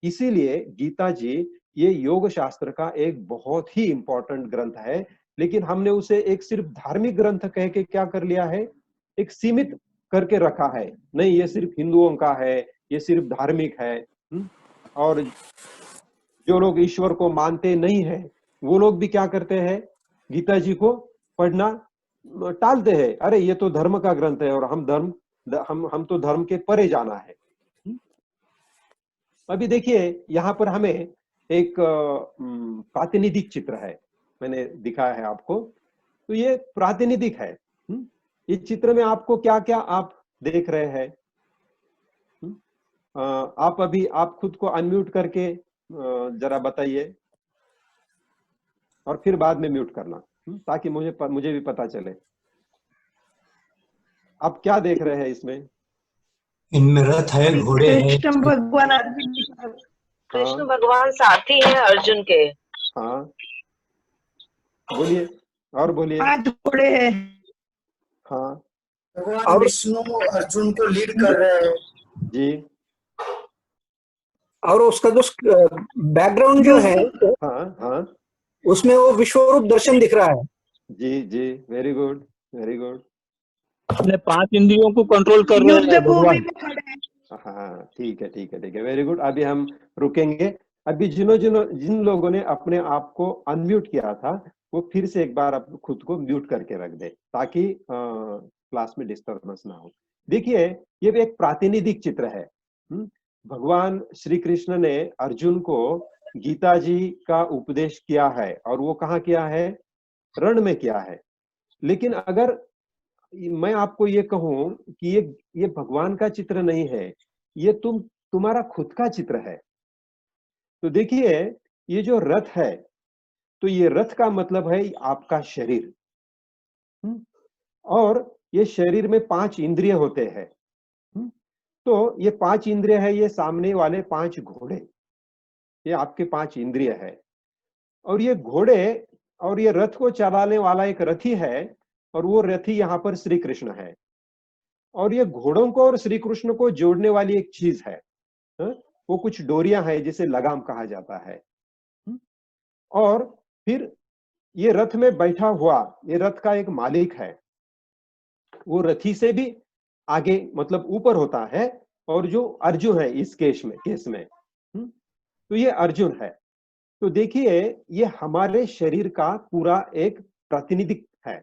इसीलिए गीता जी ये योग शास्त्र का एक बहुत ही इंपॉर्टेंट ग्रंथ है, लेकिन हमने उसे एक सिर्फ धार्मिक ग्रंथ कह के क्या कर लिया है, एक सीमित करके रखा है। नहीं, ये सिर्फ हिंदुओं का है, ये सिर्फ धार्मिक है। और जो लोग ईश्वर को मानते नहीं है वो लोग भी क्या करते हैं, गीता जी को पढ़ना टालते हैं। अरे ये तो धर्म का ग्रंथ है और हम तो धर्म के परे जाना है। अभी देखिए, यहाँ पर हमें एक प्रातिनिधिक चित्र है, मैंने दिखाया है आपको। तो ये प्रातिनिधिक है। इस चित्र में आपको क्या क्या आप देख रहे हैं? आप अभी आप खुद को अनम्यूट करके जरा बताइए, और फिर बाद में म्यूट करना, ताकि मुझे भी पता चले आप क्या देख रहे हैं इसमें। इनमें रथ है, घोड़े हैं। कृष्ण भगवान कृष्ण भगवान साथी हैं अर्जुन के। हाँ, बोलिए, और बोलिए। 5 घोड़े हैं। हाँ भगवान विष्णु अर्जुन को लीड कर रहे हैं जी। और उसका जो बैकग्राउंड जो है हाँ हाँ उसमें वो विश्वरूप दर्शन दिख रहा है। जी जी, वेरी गुड वेरी गुड। अपने 5 इंद्रियों को कंट्रोल कर रहे हैं युद्ध भूमि भगवान। में खड़े हैं। हाँ ठीक है ठीक है ठीक है, वेरी गुड। अभी हम रुकेंगे। अभी जिन लोगों ने अपने आप को अनम्यूट किया था, वो फिर से एक बार आप खुद को म्यूट करके रख दे, ताकि क्लास में डिस्टर्बेंस ना हो। देखिए, ये भी एक प्रातिनिधिक चित्र है। भगवान श्री कृष्ण ने अर्जुन को गीता जी का उपदेश किया है, और वो कहाँ किया है? रण में किया है। लेकिन अगर मैं आपको ये कहूं कि ये भगवान का चित्र नहीं है, ये तुम्हारा खुद का चित्र है। तो देखिए, ये जो रथ है, तो ये रथ का मतलब है आपका शरीर। और ये शरीर में 5 इंद्रिय होते हैं। तो ये 5 इंद्रिय है, ये सामने वाले 5 घोड़े, ये आपके 5 इंद्रिय है। और ये घोड़े और ये रथ को चलाने वाला एक रथी है, और वो रथी यहाँ पर श्री कृष्ण है। और ये घोड़ों को और श्री कृष्ण को जोड़ने वाली एक चीज है, वो कुछ डोरियां हैं जिसे लगाम कहा जाता है। और फिर ये रथ में बैठा हुआ, ये रथ का एक मालिक है, वो रथी से भी आगे मतलब ऊपर होता है। और जो अर्जुन है इस केस में तो ये अर्जुन है। तो देखिए, ये हमारे शरीर का पूरा एक प्रतिनिधित्व है।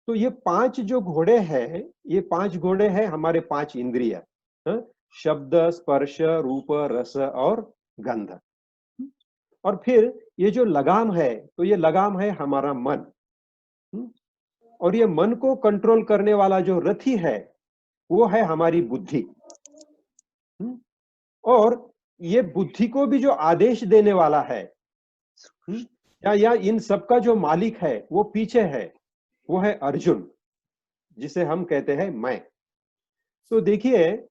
तो ये 5 जो घोड़े हैं, ये 5 घोड़े हैं हमारे 5 इंद्रिय, शब्द, स्पर्श, रूप, रस और गंध। और फिर ये जो लगाम है, तो ये लगाम है हमारा मन। और ये मन को कंट्रोल करने वाला जो रथी है, वो है हमारी बुद्धि। और ये बुद्धि को भी जो आदेश देने वाला है, या इन सबका जो मालिक है, वो पीछे है, वो है अर्जुन, जिसे हम कहते हैं मैं। तो देखिए,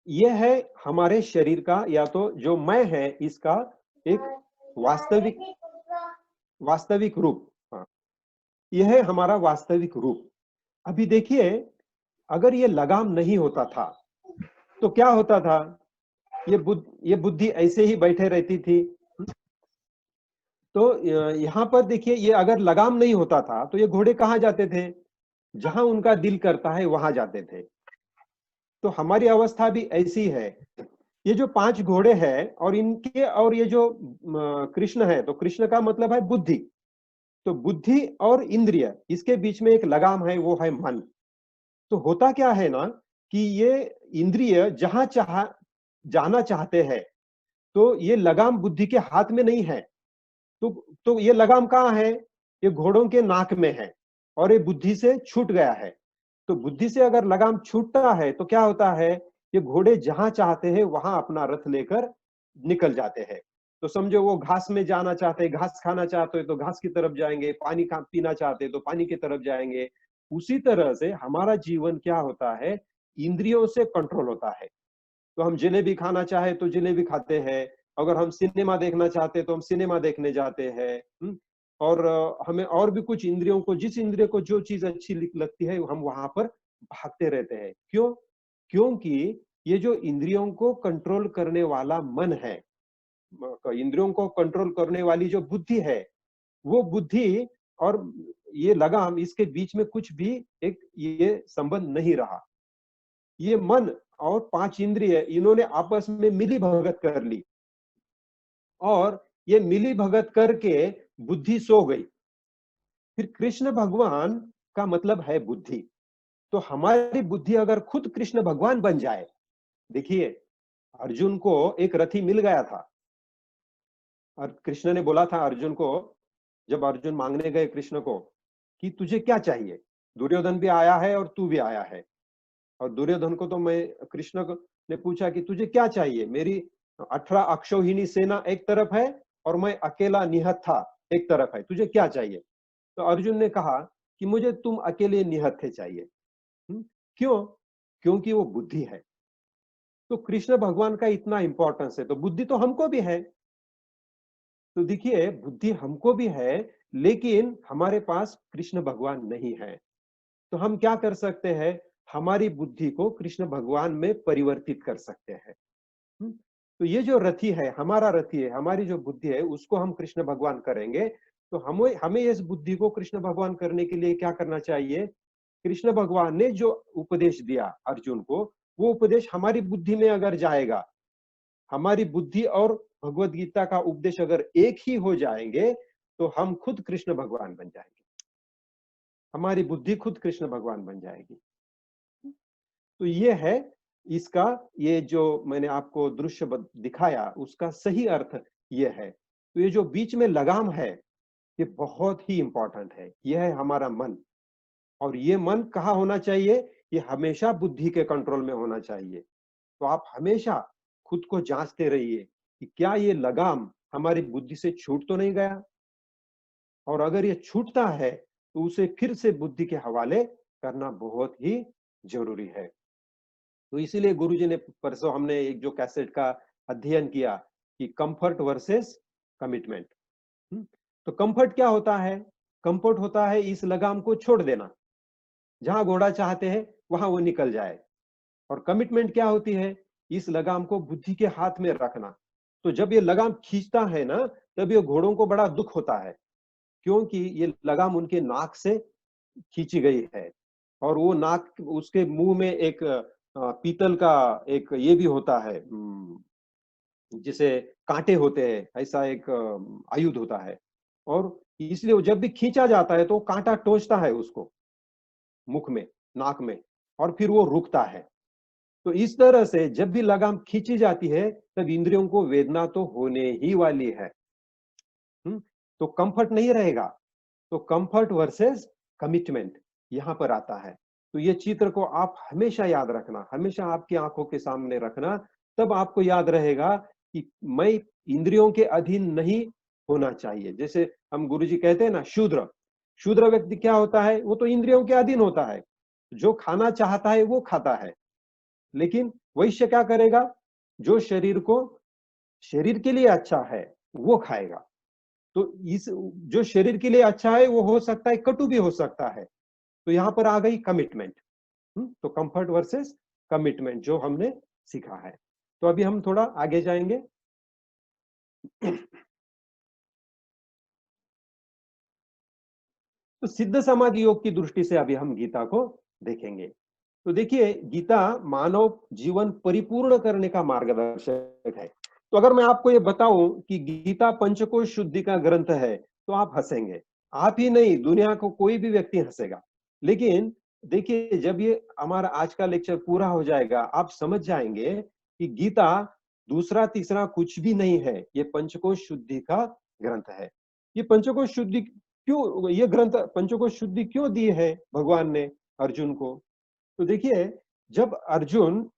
यह है हमारे शरीर का, या तो जो मैं है, इसका एक वास्तविक रूप। हाँ, यह है हमारा वास्तविक रूप। अभी देखिए, अगर ये लगाम नहीं होता था तो क्या होता था? ये बुद्धि ऐसे ही बैठे रहती थी। तो यहाँ पर देखिए, ये अगर लगाम नहीं होता था तो ये घोड़े कहाँ जाते थे? जहां उनका दिल करता है वहां जाते थे। तो हमारी अवस्था भी ऐसी है। ये जो 5 घोड़े हैं, और इनके और ये जो कृष्ण है, तो कृष्ण का मतलब है बुद्धि। तो बुद्धि और इंद्रिय, इसके बीच में एक लगाम है, वो है मन। तो होता क्या है ना, कि ये इंद्रिय जहां जाना चाहते हैं, तो ये लगाम बुद्धि के हाथ में नहीं है। तो ये लगाम कहाँ है? ये घोड़ों के नाक में है, और ये बुद्धि से छूट गया है। तो बुद्धि से अगर लगाम छूटता है तो क्या होता है? ये घोड़े जहां चाहते हैं वहां अपना रथ लेकर निकल जाते हैं। तो समझो, वो घास में जाना चाहते हैं, घास खाना चाहते हैं तो घास की तरफ जाएंगे, पानी पीना चाहते हैं तो पानी की तरफ जाएंगे। उसी तरह से हमारा जीवन क्या होता है? इंद्रियों से कंट्रोल होता है। तो हम जलेबी खाना चाहे तो जलेबी खाते हैं, अगर हम सिनेमा देखना चाहते हैं तो हम सिनेमा देखने जाते हैं। और हमें और भी कुछ इंद्रियों को, जिस इंद्रिय को जो चीज अच्छी लगती है, हम वहां पर भागते रहते हैं। क्यों? क्योंकि ये जो इंद्रियों को कंट्रोल करने वाला मन है, इंद्रियों को कंट्रोल करने वाली जो बुद्धि है, वो बुद्धि और ये लगाम, इसके बीच में कुछ भी एक ये संबंध नहीं रहा। ये मन और 5 इंद्रिय, इन्होंने आपस में मिली भगत कर ली, और ये मिली भगत करके बुद्धि सो गई। फिर कृष्ण भगवान का मतलब है बुद्धि। तो हमारी बुद्धि अगर खुद कृष्ण भगवान बन जाए, देखिए, अर्जुन को एक रथी मिल गया था, और कृष्ण ने बोला था अर्जुन को, जब अर्जुन मांगने गए कृष्ण को कि तुझे क्या चाहिए, दुर्योधन भी आया है और तू भी आया है। और दुर्योधन को तो कृष्ण ने पूछा कि तुझे क्या चाहिए? मेरी 18 अक्षौहिणी सेना एक तरफ है और मैं अकेला निहत्था एक तरफ है, तुझे क्या चाहिए? तो अर्जुन ने कहा कि मुझे तुम अकेले निहत्थे चाहिए। क्यों? क्योंकि वो बुद्धि है। तो कृष्ण भगवान का इतना इंपॉर्टेंस है, तो बुद्धि तो हमको भी है। तो देखिए, बुद्धि हमको भी है, लेकिन हमारे पास कृष्ण भगवान नहीं है। तो हम क्या कर सकते हैं? हमारी बुद्धि को कृष्ण भगवान में परिवर्तित कर सकते हैं। तो ये जो रथी है, हमारा रथी है, हमारी जो बुद्धि है, उसको हम कृष्ण भगवान करेंगे। तो हमें इस बुद्धि को कृष्ण भगवान करने के लिए क्या करना चाहिए? कृष्ण भगवान ने जो उपदेश दिया अर्जुन को, वो उपदेश हमारी बुद्धि में अगर जाएगा, हमारी बुद्धि और भगवत गीता का उपदेश अगर एक ही हो जाएंगे, तो हम खुद कृष्ण भगवान बन जाएंगे। हमारी बुद्धि खुद कृष्ण भगवान बन जाएगी। तो ये है इसका, ये जो मैंने आपको दृश्य दिखाया, उसका सही अर्थ ये है। तो ये जो बीच में लगाम है, ये बहुत ही इंपॉर्टेंट है। यह है हमारा मन। और ये मन कहाँ होना चाहिए? ये हमेशा बुद्धि के कंट्रोल में होना चाहिए। तो आप हमेशा खुद को जांचते रहिए कि क्या ये लगाम हमारी बुद्धि से छूट तो नहीं गया। और अगर ये छूटता है तो उसे फिर से बुद्धि के हवाले करना बहुत ही जरूरी है। तो इसीलिए गुरुजी ने, परसों हमने एक जो कैसेट का अध्ययन किया कि कंफर्ट वर्सेस कमिटमेंट। तो कंफर्ट क्या होता है? कंफर्ट होता है इस लगाम को छोड़ देना, जहां घोड़ा चाहते हैं वहां वो निकल जाए। और कमिटमेंट क्या होती है? इस लगाम को बुद्धि के हाथ में रखना। तो जब ये लगाम खींचता है ना, तब ये घोड़ों को बड़ा दुख होता है, क्योंकि ये लगाम उनके नाक से खींची गई है। और वो नाक, उसके मुंह में एक पीतल का एक ये भी होता है, जिसे कांटे होते हैं, ऐसा एक आयुध होता है। और इसलिए वो जब भी खींचा जाता है तो कांटा टोचता है उसको मुख में, नाक में, और फिर वो रुकता है। तो इस तरह से जब भी लगाम खींची जाती है, तब इंद्रियों को वेदना तो होने ही वाली है। तो कंफर्ट नहीं रहेगा। तो कंफर्ट वर्सेस कमिटमेंट यहां पर आता है। तो ये चित्र को आप हमेशा याद रखना, हमेशा आपकी आंखों के सामने रखना। तब आपको याद रहेगा कि मैं इंद्रियों के अधीन नहीं होना चाहिए। जैसे हम गुरुजी कहते हैं ना, शूद्र शूद्र व्यक्ति क्या होता है? वो तो इंद्रियों के अधीन होता है, जो खाना चाहता है वो खाता है। लेकिन वैश्य क्या करेगा? जो शरीर के लिए अच्छा है वो खाएगा। तो इस जो शरीर के लिए अच्छा है वो हो सकता है कटु भी हो सकता है। तो यहां पर आ गई कमिटमेंट। तो कंफर्ट वर्सेस कमिटमेंट जो हमने सीखा है। तो अभी हम थोड़ा आगे जाएंगे। तो सिद्ध समाधि योग की दृष्टि से अभी हम गीता को देखेंगे। तो देखिए, गीता मानव जीवन परिपूर्ण करने का मार्गदर्शक है। तो अगर मैं आपको ये बताऊं कि गीता पंचकोश शुद्धि का ग्रंथ है, तो आप हंसेंगे। आप ही नहीं, दुनिया को कोई भी व्यक्ति हंसेगा। लेकिन देखिए, जब ये हमारा आज का लेक्चर पूरा हो जाएगा, आप समझ जाएंगे कि गीता दूसरा तीसरा कुछ भी नहीं है, ये पंचकोश शुद्धि का ग्रंथ है। ये पंचकोश शुद्धि क्यों, ये ग्रंथ पंचकोश शुद्धि क्यों दी है भगवान ने अर्जुन को? तो देखिए, जब अर्जुन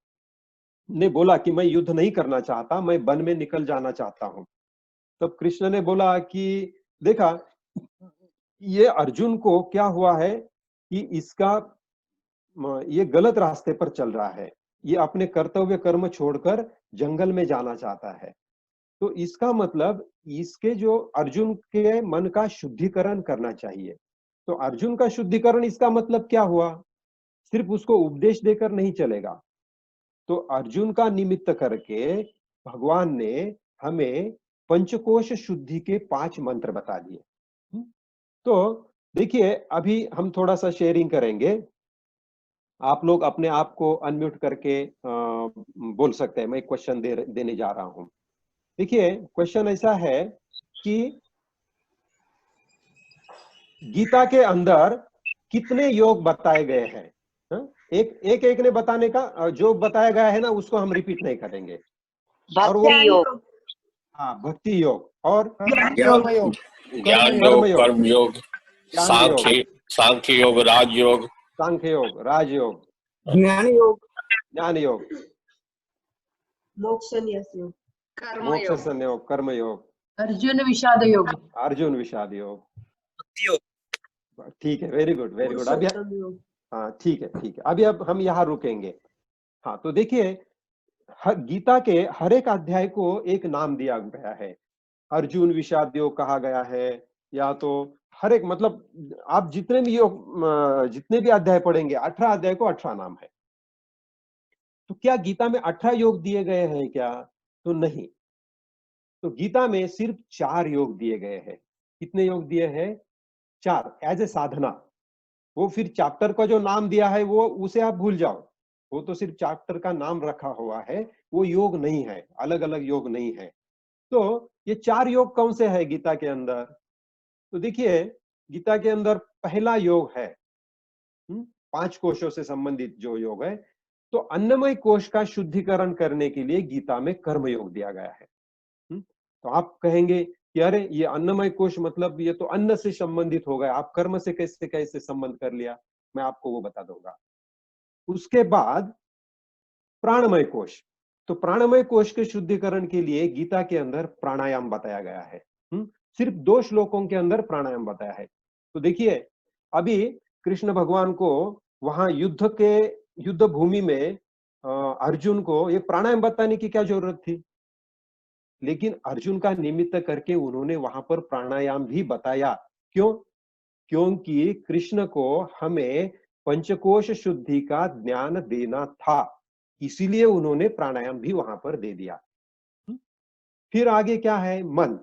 ने बोला कि मैं युद्ध नहीं करना चाहता, मैं वन में निकल जाना चाहता हूं, तब कृष्ण ने बोला कि देखा, ये अर्जुन को क्या हुआ है कि ये गलत रास्ते पर चल रहा है। ये अपने कर्तव्य कर्म छोड़कर जंगल में जाना चाहता है। तो इसका मतलब इसके जो अर्जुन के मन का शुद्धिकरण करना चाहिए। तो अर्जुन का शुद्धिकरण, इसका मतलब क्या हुआ? सिर्फ उसको उपदेश देकर नहीं चलेगा। तो अर्जुन का निमित्त करके भगवान ने हमें पंचकोश शुद्धि के 5 मंत्र बता दिए। तो देखिए, अभी हम थोड़ा सा शेयरिंग करेंगे। आप लोग अपने आप को अनम्यूट करके बोल सकते हैं। मैं क्वेश्चन देने जा रहा हूं। देखिए, क्वेश्चन ऐसा है कि गीता के अंदर कितने योग बताए गए हैं? एक ने बताने का, जो बताया गया है ना उसको हम रिपीट नहीं करेंगे। और वो भक्ति योग, हाँ, भक्ति योग और ज्ञान योग, ज्ञान योग, कर्म योग, ज्ञान योग, सांख्य, सांख्य योग, राजयोग, सांख्य योग, राजयोग, ज्ञान योग, ज्ञान योग, मोक्ष संन्यास योग, मोक्ष संयोग, कर्म योग, अर्जुन विषाद योग, अर्जुन विषाद योग। ठीक है, वेरी गुड, वेरी गुड। अभी पुरुषोत्तम योग। हाँ, ठीक है, ठीक है। अभी अब हम यहाँ रुकेंगे। हाँ, तो देखिए, गीता के हर एक अध्याय को एक नाम दिया गया है। अर्जुन विषाद योग कहा गया है, या तो हर एक, मतलब आप जितने भी योग, जितने भी अध्याय पढ़ेंगे, 18 अध्याय को 18 नाम है। तो क्या गीता में 18 योग दिए गए हैं क्या? तो नहीं। तो गीता में सिर्फ 4 योग दिए गए हैं। कितने योग दिए हैं? 4, एज ए साधना। वो फिर चैप्टर का जो नाम दिया है वो उसे आप भूल जाओ, वो तो सिर्फ चैप्टर का नाम रखा हुआ है, वो योग नहीं है, अलग अलग योग नहीं है। तो ये 4 योग कौन से है गीता के अंदर? तो देखिए, गीता के अंदर पहला योग है 5 कोशों से संबंधित जो योग है, तो अन्नमय कोश का शुद्धिकरण करने के लिए गीता में कर्म योग दिया गया है। तो आप कहेंगे कि अरे ये अन्नमय कोश मतलब ये तो अन्न से संबंधित हो गया, आप कर्म से कैसे कैसे संबंध कर लिया? मैं आपको वो बता दूंगा। उसके बाद प्राणमय कोश, तो प्राणमय कोश के शुद्धिकरण के लिए गीता के अंदर प्राणायाम बताया गया है। सिर्फ 2 श्लोकों के अंदर प्राणायाम बताया है। तो देखिए, अभी कृष्ण भगवान को वहां युद्ध भूमि में अर्जुन को ये प्राणायाम बताने की क्या जरूरत थी? लेकिन अर्जुन का निमित्त करके उन्होंने वहां पर प्राणायाम भी बताया। क्यों? क्योंकि कृष्ण को हमें पंचकोश शुद्धि का ज्ञान देना था, इसीलिए उन्होंने प्राणायाम भी वहां पर दे दिया। फिर आगे क्या है? मन।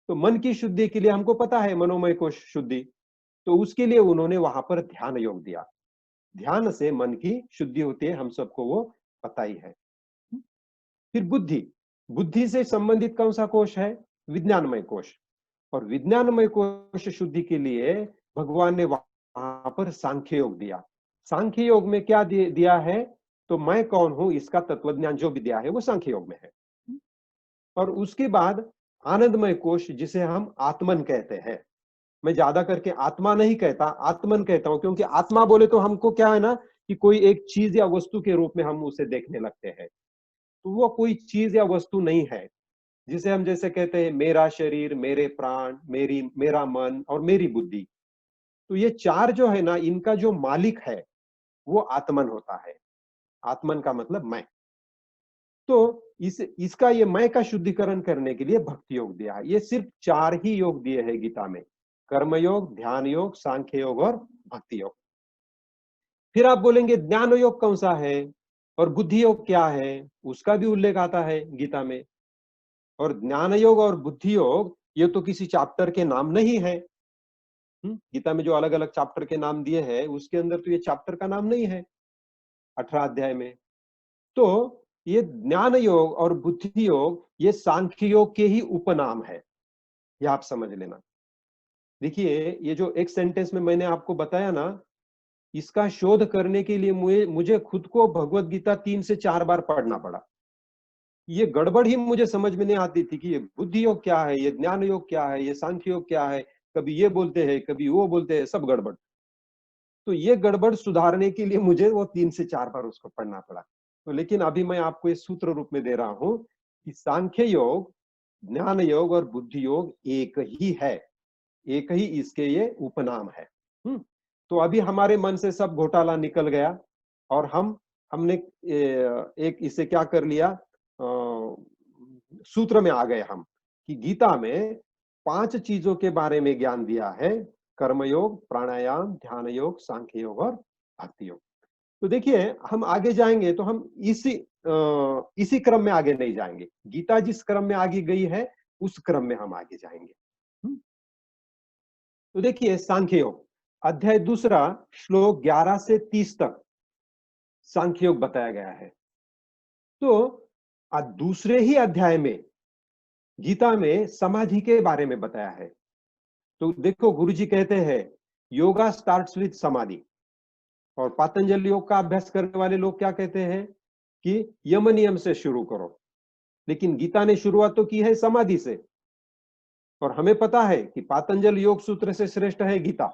तो मन की शुद्धि के लिए हमको पता है मनोमय कोश शुद्धि, तो उसके लिए उन्होंने वहां पर ध्यान योग दिया। ध्यान से मन की शुद्धि होती है, हम सबको वो पता ही है। फिर बुद्धि, बुद्धि से संबंधित कौन सा कोश है? विज्ञानमय कोश। और विज्ञानमय कोश शुद्धि के लिए भगवान ने वहां पर सांख्य योग दिया। सांख्य योग में क्या दिया है? तो मैं कौन हूं इसका तत्वज्ञान जो भी दिया है वो सांख्य योग में है। और उसके बाद आनंदमय कोश, जिसे हम आत्मन कहते हैं। मैं ज्यादा करके आत्मा नहीं कहता, आत्मन कहता हूं, क्योंकि आत्मा बोले तो हमको क्या है ना कि कोई एक चीज या वस्तु के रूप में हम उसे देखने लगते हैं। तो वो कोई चीज या वस्तु नहीं है, जिसे हम जैसे कहते हैं मेरा शरीर, मेरे प्राण, मेरा मन और मेरी बुद्धि। तो ये 4 जो है ना, इनका जो मालिक है वो आत्मन होता है। आत्मन का मतलब मैं। तो इसका ये मैं का शुद्धिकरण करने के लिए भक्ति योग दिया है। ये सिर्फ 4 ही योग दिए हैं गीता में, कर्म योग, ध्यान योग, सांख्य योग और भक्ति योग। फिर आप बोलेंगे ज्ञान योग कौन सा है और बुद्धि योग क्या है? उसका भी उल्लेख आता है गीता में। और ज्ञान योग और बुद्धि योग ये तो किसी चैप्टर के नाम नहीं है। गीता में जो अलग अलग चैप्टर के नाम दिए हैं उसके अंदर तो ये चैप्टर का नाम नहीं है 18 अध्याय में। तो ये ज्ञान योग और बुद्धि योग ये सांख्य योग के ही उपनाम है, ये आप समझ लेना। देखिए, ये जो एक सेंटेंस में मैंने आपको बताया ना, इसका शोध करने के लिए मुझे खुद को भगवत गीता 3 से 4 बार पढ़ना पड़ा। ये गड़बड़ ही मुझे समझ में नहीं आती थी कि ये बुद्धि योग क्या है, ये ज्ञान योग क्या है, ये सांख्य योग क्या है। कभी ये बोलते हैं, कभी वो बोलते हैं, सब गड़बड़। तो ये गड़बड़ सुधारने के लिए मुझे वो 3 से 4 बार उसको पढ़ना पड़ा। तो लेकिन अभी मैं आपको इस सूत्र रूप में दे रहा हूं कि सांख्य योग, ज्ञान योग और बुद्धि योग एक ही है, एक ही इसके ये उपनाम है। तो अभी हमारे मन से सब घोटाला निकल गया और हमने एक इसे क्या कर लिया, सूत्र में आ गए हम कि गीता में 5 चीजों के बारे में ज्ञान दिया है, कर्मयोग, प्राणायाम, ध्यान योग, सांख्य योग और भक्ति योग। तो देखिए, हम आगे जाएंगे तो हम इसी क्रम में आगे नहीं जाएंगे। गीता जिस क्रम में आगे गई है उस क्रम में हम आगे जाएंगे। तो देखिए, सांख्य योग अध्याय 2 श्लोक 11 से 30 तक सांख्य योग बताया गया है। तो दूसरे ही अध्याय में गीता में समाधि के बारे में बताया है। तो देखो, गुरुजी कहते हैं योगा स्टार्ट्स विद समाधि, और पातंजलि योग का अभ्यास करने वाले लोग क्या कहते हैं कि यम नियम से शुरू करो। लेकिन गीता ने शुरुआत तो की है समाधि से, और हमें पता है कि पातंजलि योग सूत्र से श्रेष्ठ है गीता।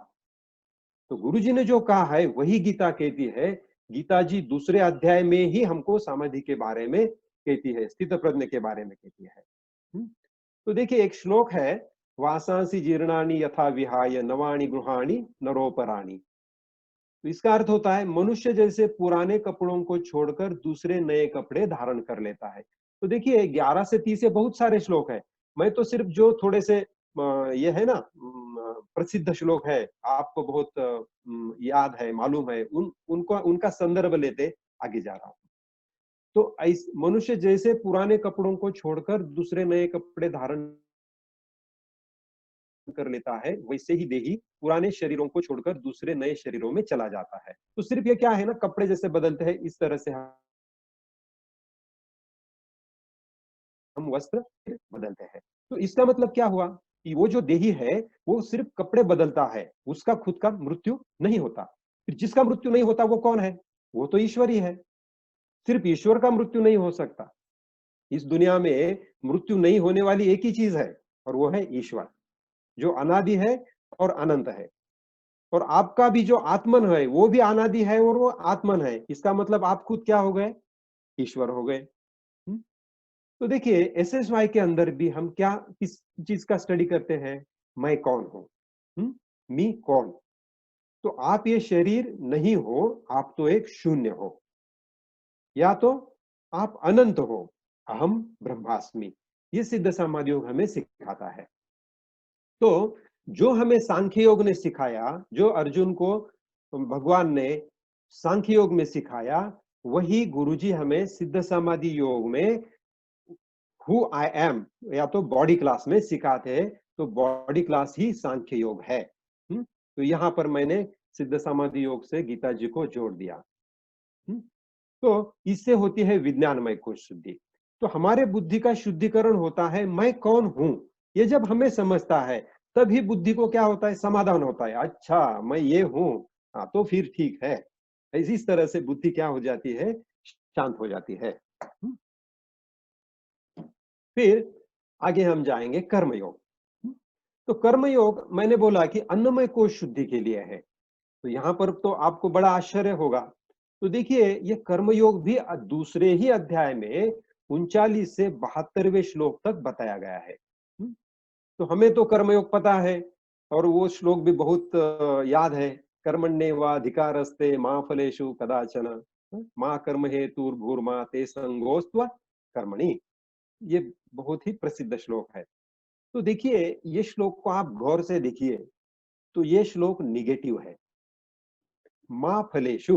तो गुरुजी ने जो कहा है वही गीता कहती है। गीता जी दूसरे अध्याय में ही हमको समाधि के बारे में कहती है, स्थित प्रज्ञ के बारे में कहती है। तो देखिए एक श्लोक है, वासांसी जीर्णानि यथा विहाय नवानि गृहाणि नरोपराणि। तो इसका अर्थ होता है मनुष्य जैसे पुराने कपड़ों को छोड़कर दूसरे नए कपड़े धारण कर लेता है। तो देखिए 11 से 30 बहुत सारे श्लोक है, मैं तो सिर्फ जो थोड़े से ये है ना प्रसिद्ध श्लोक है, आपको बहुत याद है, मालूम है, उनका संदर्भ लेते आगे जा रहा हूं। तो मनुष्य जैसे पुराने कपड़ों को छोड़कर दूसरे नए कपड़े धारण कर लेता है, वैसे ही देही पुराने शरीरों को छोड़कर दूसरे नए शरीरों में चला जाता है। तो सिर्फ ये क्या है ना, कपड़े जैसे बदलते हैं, इस तरह से हम वस्त्र बदलते हैं। तो इसका मतलब क्या हुआ कि वो जो देही है वो सिर्फ कपड़े बदलता है, उसका खुद का मृत्यु नहीं होता। फिर जिसका मृत्यु नहीं होता वो कौन है? वो तो ईश्वर ही है। सिर्फ ईश्वर का मृत्यु नहीं हो सकता। इस दुनिया में मृत्यु नहीं होने वाली एक ही चीज है, और वो है ईश्वर, जो अनादि है और अनंत है। और आपका भी जो आत्मन है वो भी अनादि है और वो आत्मन है। इसका मतलब आप खुद क्या हो गए? ईश्वर हो गए। तो देखिए एसएसवाई के अंदर भी हम क्या किस चीज का स्टडी करते हैं? मैं कौन हूं, मी कौन। तो आप ये शरीर नहीं हो, आप तो एक शून्य हो, या तो आप अनंत हो, अहम ब्रह्मास्मि। ये सिद्ध समाधि योग हमें सिखाता है। तो जो हमें सांख्य योग ने सिखाया, जो अर्जुन को भगवान ने सांख्य योग में सिखाया, वही गुरुजी हमें सिद्ध समाधि योग में हु आई एम या तो बॉडी क्लास में सिखाते हैं। तो बॉडी क्लास ही सांख्य योग है। तो यहां पर मैंने सिद्ध समाधि योग से गीता जी को जोड़ दिया। तो इससे होती है विज्ञानमय कोश शुद्धि। तो हमारे बुद्धि का शुद्धिकरण होता है मैं कौन हूं, ये जब हमें समझता है तभी बुद्धि को क्या होता है? समाधान होता है। अच्छा मैं ये हूं, हाँ तो फिर ठीक है। इस तरह से बुद्धि क्या हो जाती है? शांत हो जाती है। फिर आगे हम जाएंगे कर्मयोग। तो कर्मयोग मैंने बोला कि अन्नमय कोश शुद्धि के लिए है। तो यहां पर तो आपको बड़ा आश्चर्य होगा। तो देखिए ये कर्मयोग भी दूसरे ही अध्याय में 39 से 72वें श्लोक तक बताया गया है। तो हमें तो कर्मयोग पता है और वो श्लोक भी बहुत याद है। कर्मण्येवाधिकारस्ते मा फलेषु कदाचन मा कर्म हेतुर्भूर्मा ते संगोस्त्व कर्मणि। ये बहुत ही प्रसिद्ध श्लोक है। तो देखिए ये श्लोक को आप गौर से देखिए तो ये श्लोक निगेटिव है। मा फलेषु,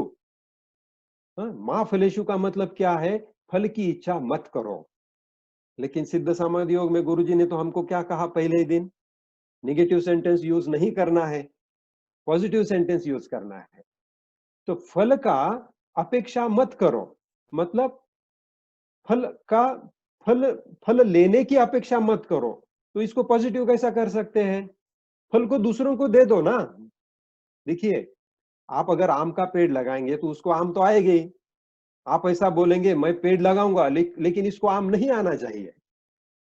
मा फलेषु का मतलब क्या है? फल की इच्छा मत करो। लेकिन सिद्ध समाधि योग में गुरुजी ने तो हमको क्या कहा पहले ही दिन? निगेटिव सेंटेंस यूज नहीं करना है, पॉजिटिव सेंटेंस यूज करना है। तो फल का अपेक्षा मत करो, मतलब फल लेने की अपेक्षा मत करो। तो इसको पॉजिटिव कैसा कर सकते हैं? फल को दूसरों को दे दो ना। देखिए आप अगर आम का पेड़ लगाएंगे तो उसको आम तो आएगा ही। आप ऐसा बोलेंगे मैं पेड़ लगाऊंगा लेकिन इसको आम नहीं आना चाहिए,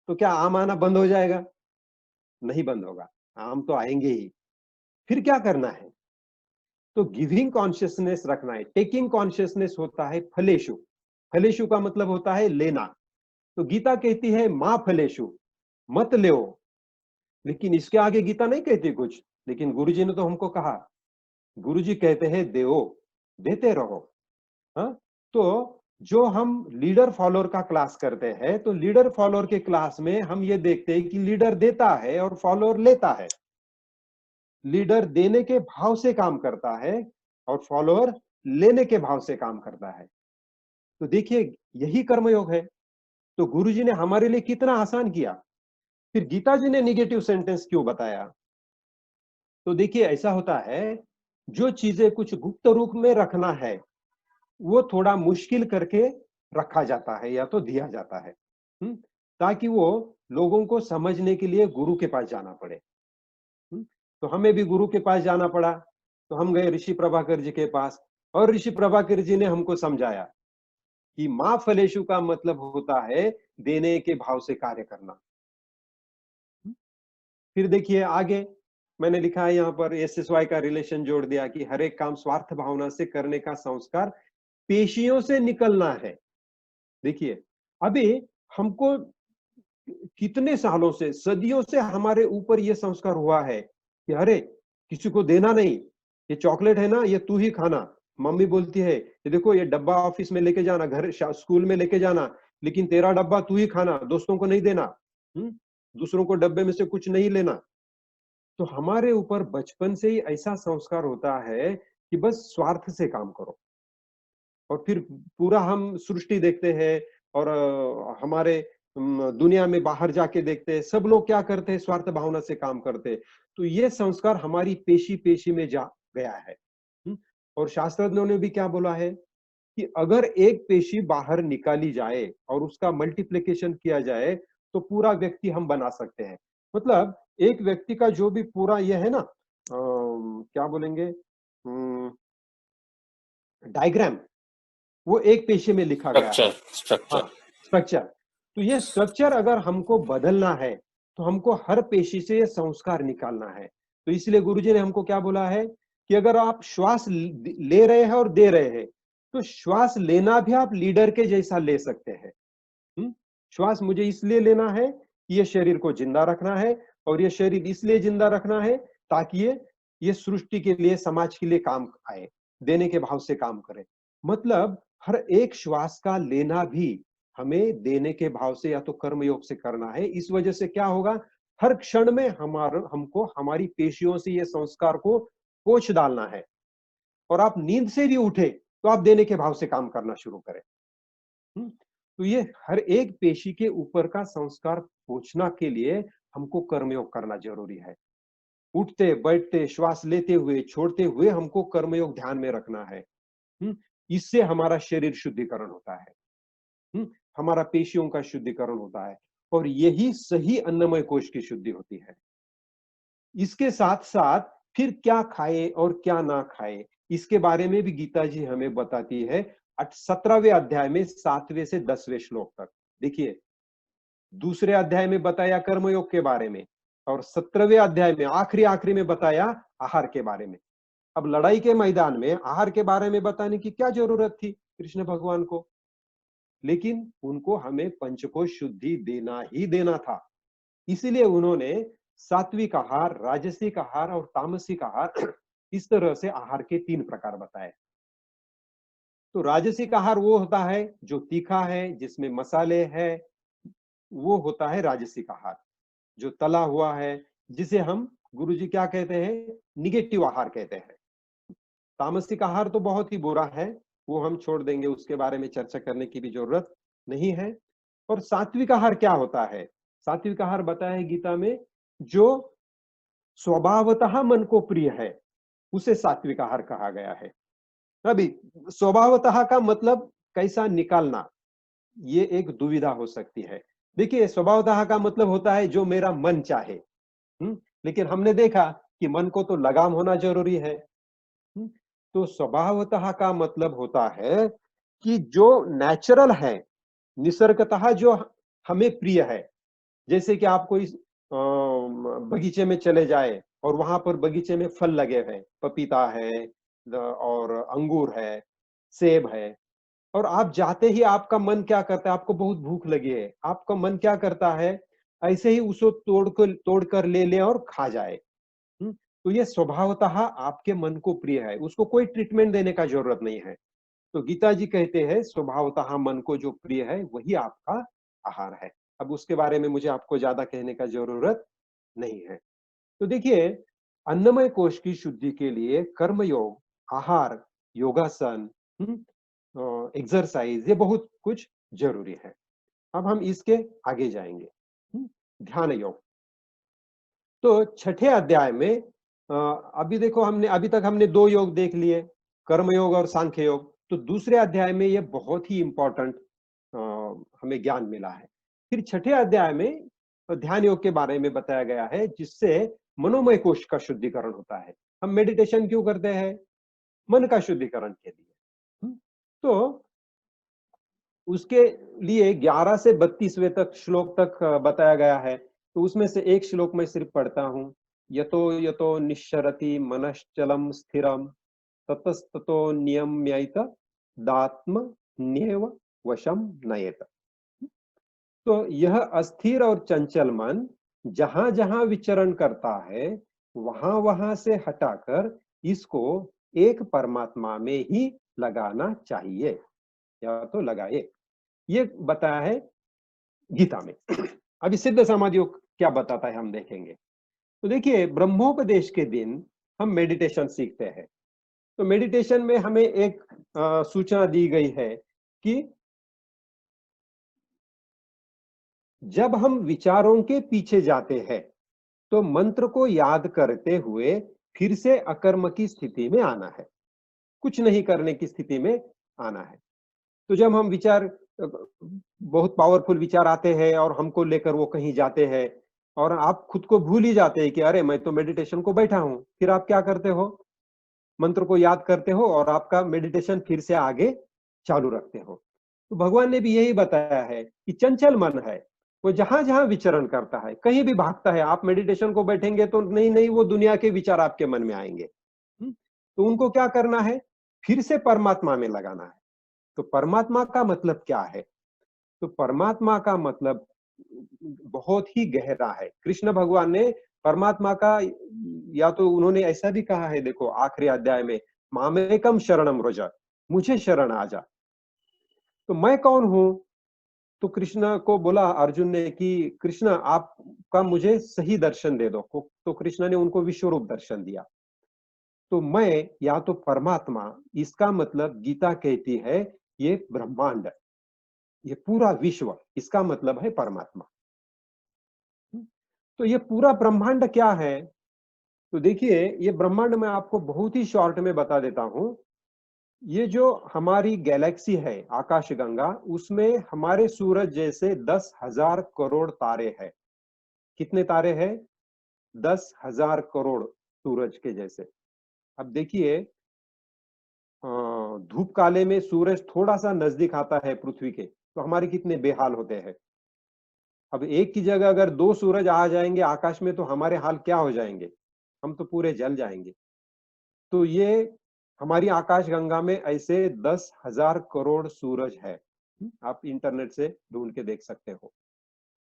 तो क्या आम आना बंद हो जाएगा? नहीं बंद होगा, आम तो आएंगे ही। फिर क्या करना है? तो गिविंग कॉन्शियसनेस रखना है। टेकिंग कॉन्शियसनेस होता है फलेशु। फलेशु का मतलब होता है लेना। तो गीता कहती है मा फलेशु, मत ले। लेकिन इसके आगे गीता नहीं कहती कुछ। लेकिन गुरुजी ने तो हमको कहा, गुरुजी कहते हैं देओ, देते रहो। हाँ तो जो हम लीडर फॉलोअर का क्लास करते हैं, तो लीडर फॉलोअर के क्लास में हम ये देखते हैं कि लीडर देता है और फॉलोअर लेता है। लीडर देने के भाव से काम करता है और फॉलोअर लेने के भाव से काम करता है। तो देखिए यही कर्मयोग है। तो गुरुजी ने हमारे लिए कितना आसान किया। फिर गीता जी ने निगेटिव सेंटेंस क्यों बताया? तो देखिए ऐसा होता है, जो चीजें कुछ गुप्त रूप में रखना है वो थोड़ा मुश्किल करके रखा जाता है या तो दिया जाता है, ताकि वो लोगों को समझने के लिए गुरु के पास जाना पड़े। तो हमें भी गुरु के पास जाना पड़ा। तो हम गए ऋषि प्रभाकर जी के पास और ऋषि प्रभाकर जी ने हमको समझाया कि मा फलेशु का मतलब होता है देने के भाव से कार्य करना। फिर देखिए आगे मैंने लिखा है यहाँ पर SSY का रिलेशन जोड़ दिया कि हर एक काम स्वार्थ भावना से करने का संस्कार पेशियों से निकलना है। देखिए, अभी हमको कितने सालों से, सदियों से हमारे ऊपर ये संस्कार हुआ है कि अरे किसी को देना नहीं, ये चॉकलेट है ना, ये तू ही खाना। मम्मी बोलती है ये देखो ये डब्बा ऑफिस में लेके जाना, घर स्कूल में लेके जाना, लेकिन तेरा डब्बा तू ही खाना, दोस्तों को नहीं देना। दूसरों को डब्बे में से कुछ नहीं लेना। तो हमारे ऊपर बचपन से ही ऐसा संस्कार होता है कि बस स्वार्थ से काम करो। और फिर पूरा हम सृष्टि देखते हैं और हमारे दुनिया में बाहर जाके देखते हैं, सब लोग क्या करते हैं, स्वार्थ भावना से काम करते हैं। तो ये संस्कार हमारी पेशी पेशी में जा गया है। और शास्त्रज्ञों ने भी क्या बोला है कि अगर एक पेशी बाहर निकाली जाए और उसका मल्टीप्लिकेशन किया जाए तो पूरा व्यक्ति हम बना सकते हैं। मतलब एक व्यक्ति का जो भी पूरा ये है ना, क्या बोलेंगे, डायग्राम, वो एक पेशी में लिखा गया है। स्ट्रक्चर। तो ये स्ट्रक्चर अगर हमको बदलना है तो हमको हर पेशी से ये संस्कार निकालना है। तो इसलिए गुरुजी ने हमको क्या बोला है कि अगर आप श्वास ले रहे हैं और दे रहे हैं तो श्वास लेना भी आप लीडर के जैसा ले सकते हैं। श्वास मुझे इसलिए लेना है कि ये शरीर को जिंदा रखना है, और ये शरीर इसलिए जिंदा रखना है ताकि ये सृष्टि के लिए, समाज के लिए काम आए, देने के भाव से काम करे। मतलब हर एक श्वास का लेना भी हमें देने के भाव से या तो कर्मयोग से करना है। इस वजह से क्या होगा, हर क्षण में हमको हमारी पेशियों से ये संस्कार को पोंछ डालना है। और आप नींद से भी उठे तो आप देने के भाव से काम करना शुरू करें। तो ये हर एक पेशी के ऊपर का संस्कार पोंछना के लिए हमको कर्मयोग करना जरूरी है। उठते बैठते, श्वास लेते हुए छोड़ते हुए हमको कर्मयोग ध्यान में रखना है। इससे हमारा शरीर शुद्धिकरण होता है, हमारा पेशियों का शुद्धिकरण होता है, और यही सही अन्नमय कोश की शुद्धि होती है। इसके साथ साथ फिर क्या खाए और क्या ना खाए, इसके बारे में भी गीता जी हमें बताती है 17वें अध्याय में 7वें से 10वें श्लोक तक। देखिए, दूसरे अध्याय में बताया कर्मयोग के बारे में, और 17वें अध्याय में आखिरी में बताया आहार के बारे में। अब लड़ाई के मैदान में आहार के बारे में बताने की क्या जरूरत थी कृष्ण भगवान को, लेकिन उनको हमें पंचकोश शुद्धि देना ही देना था। इसीलिए उन्होंने सात्विक आहार, राजसिक आहार और तामसिक आहार, इस तरह से आहार के 3 प्रकार बताए। तो राजसिक आहार वो होता है जो तीखा है, जिसमें मसाले है, वो होता है राजसिक आहार। जो तला हुआ है, जिसे हम गुरुजी क्या कहते हैं, निगेटिव आहार कहते हैं। तामसिक आहार तो बहुत ही बुरा है, वो हम छोड़ देंगे, उसके बारे में चर्चा करने की भी जरूरत नहीं है। और सात्विक आहार क्या होता है, सात्विक आहार बताया है गीता में, जो स्वभावतः मन को प्रिय है, उसे सात्विक आहार कहा गया है। अभी स्वभावतः का मतलब कैसा निकालना, ये एक दुविधा हो सकती है। देखिए, स्वभावतः का मतलब होता है जो मेरा मन चाहे, लेकिन हमने देखा कि मन को तो लगाम होना जरूरी है। तो स्वभावतः का मतलब होता है कि जो नेचुरल है, निसर्गतः जो हमें प्रिय है। जैसे कि आप कोई बगीचे में चले जाए और वहां पर बगीचे में फल लगे हैं, पपीता है और अंगूर है, सेब है, और आप जाते ही आपका मन क्या करता है, आपको बहुत भूख लगी है, आपका मन क्या करता है, ऐसे ही उसको तोड़कर ले और खा जाए। तो ये स्वभावतः आपके मन को प्रिय है, उसको कोई ट्रीटमेंट देने का जरूरत नहीं है। तो गीता जी कहते हैं स्वभावतः मन को जो प्रिय है वही आपका आहार है। अब उसके बारे में मुझे आपको ज्यादा कहने का जरूरत नहीं है। तो देखिए, अन्नमय कोश की शुद्धि के लिए कर्मयोग, आहार, योगासन, एक्सरसाइज, ये बहुत कुछ जरूरी है। अब हम इसके आगे जाएंगे। ध्यान योग। तो छठे अध्याय में अभी देखो, अभी तक हमने 2 योग देख लिए, कर्म योग और सांख्य योग। तो दूसरे अध्याय में ये बहुत ही इंपॉर्टेंट हमें ज्ञान मिला है। फिर छठे अध्याय में ध्यान योग के बारे में बताया गया है, जिससे मनोमय कोश का शुद्धिकरण होता है। हम मेडिटेशन क्यों करते हैं, मन का शुद्धिकरण के लिए। तो उसके लिए 11 से 32वें तक श्लोक तक बताया गया है। तो उसमें से एक श्लोक मैं सिर्फ पढ़ता हूं। यतो यतो निश्चरति मनश्चलम स्थिरम ततस्ततो नियम्यैत दात्मन्येव वशम नयेत। तो यह अस्थिर और चंचल मन जहां जहां विचरण करता है वहां वहां से हटाकर इसको एक परमात्मा में ही लगाना चाहिए, या तो लगाए, ये बताया है गीता में। अभी सिद्ध समाधि योग क्या बताता है हम देखेंगे। तो देखिए, ब्रह्मोपदेश के दिन हम मेडिटेशन सीखते हैं। तो मेडिटेशन में हमें एक सूचना दी गई है कि जब हम विचारों के पीछे जाते हैं तो मंत्र को याद करते हुए फिर से अकर्म की स्थिति में आना है, कुछ नहीं करने की स्थिति में आना है। तो जब हम विचार, बहुत पावरफुल विचार आते हैं और हमको लेकर वो कहीं जाते हैं और आप खुद को भूल ही जाते हैं कि अरे मैं तो मेडिटेशन को बैठा हूं, फिर आप क्या करते हो, मंत्र को याद करते हो और आपका मेडिटेशन फिर से आगे चालू रखते हो। तो भगवान ने भी यही बताया है कि चंचल मन है, वो जहां जहां विचरण करता है, कहीं भी भागता है, आप मेडिटेशन को बैठेंगे तो नहीं नहीं वो दुनिया के विचार आपके मन में आएंगे। तो उनको क्या करना है, फिर से परमात्मा में लगाना है। तो परमात्मा का मतलब क्या है? तो परमात्मा का मतलब बहुत ही गहरा है। कृष्ण भगवान ने परमात्मा का, या तो उन्होंने ऐसा भी कहा है, देखो आखिरी अध्याय में, मामेकम शरणम व्रज, मुझे शरण आ जा। तो मैं कौन हूं? तो कृष्ण को बोला अर्जुन ने कि कृष्ण आपका मुझे सही दर्शन दे दो। तो कृष्ण ने उनको विश्वरूप दर्शन दिया। तो मैं या तो परमात्मा, इसका मतलब गीता कहती है ये ब्रह्मांड, ये पूरा विश्व, इसका मतलब है परमात्मा। तो ये पूरा ब्रह्मांड क्या है? तो देखिए, ये ब्रह्मांड मैं आपको बहुत ही शॉर्ट में बता देता हूं। ये जो हमारी गैलेक्सी है आकाशगंगा, उसमें हमारे सूरज जैसे 10,000 करोड़ तारे हैं। कितने तारे हैं? 10,000 करोड़ सूरज के जैसे। अब देखिए, धूप काले में सूरज थोड़ा सा नजदीक आता है पृथ्वी के, तो हमारे कितने बेहाल होते हैं। अब एक की जगह अगर 2 सूरज आ जाएंगे आकाश में तो हमारे हाल क्या हो जाएंगे, हम तो पूरे जल जाएंगे। तो ये हमारी आकाशगंगा में ऐसे 10,000 करोड़ सूरज है। आप इंटरनेट से ढूंढ के देख सकते हो।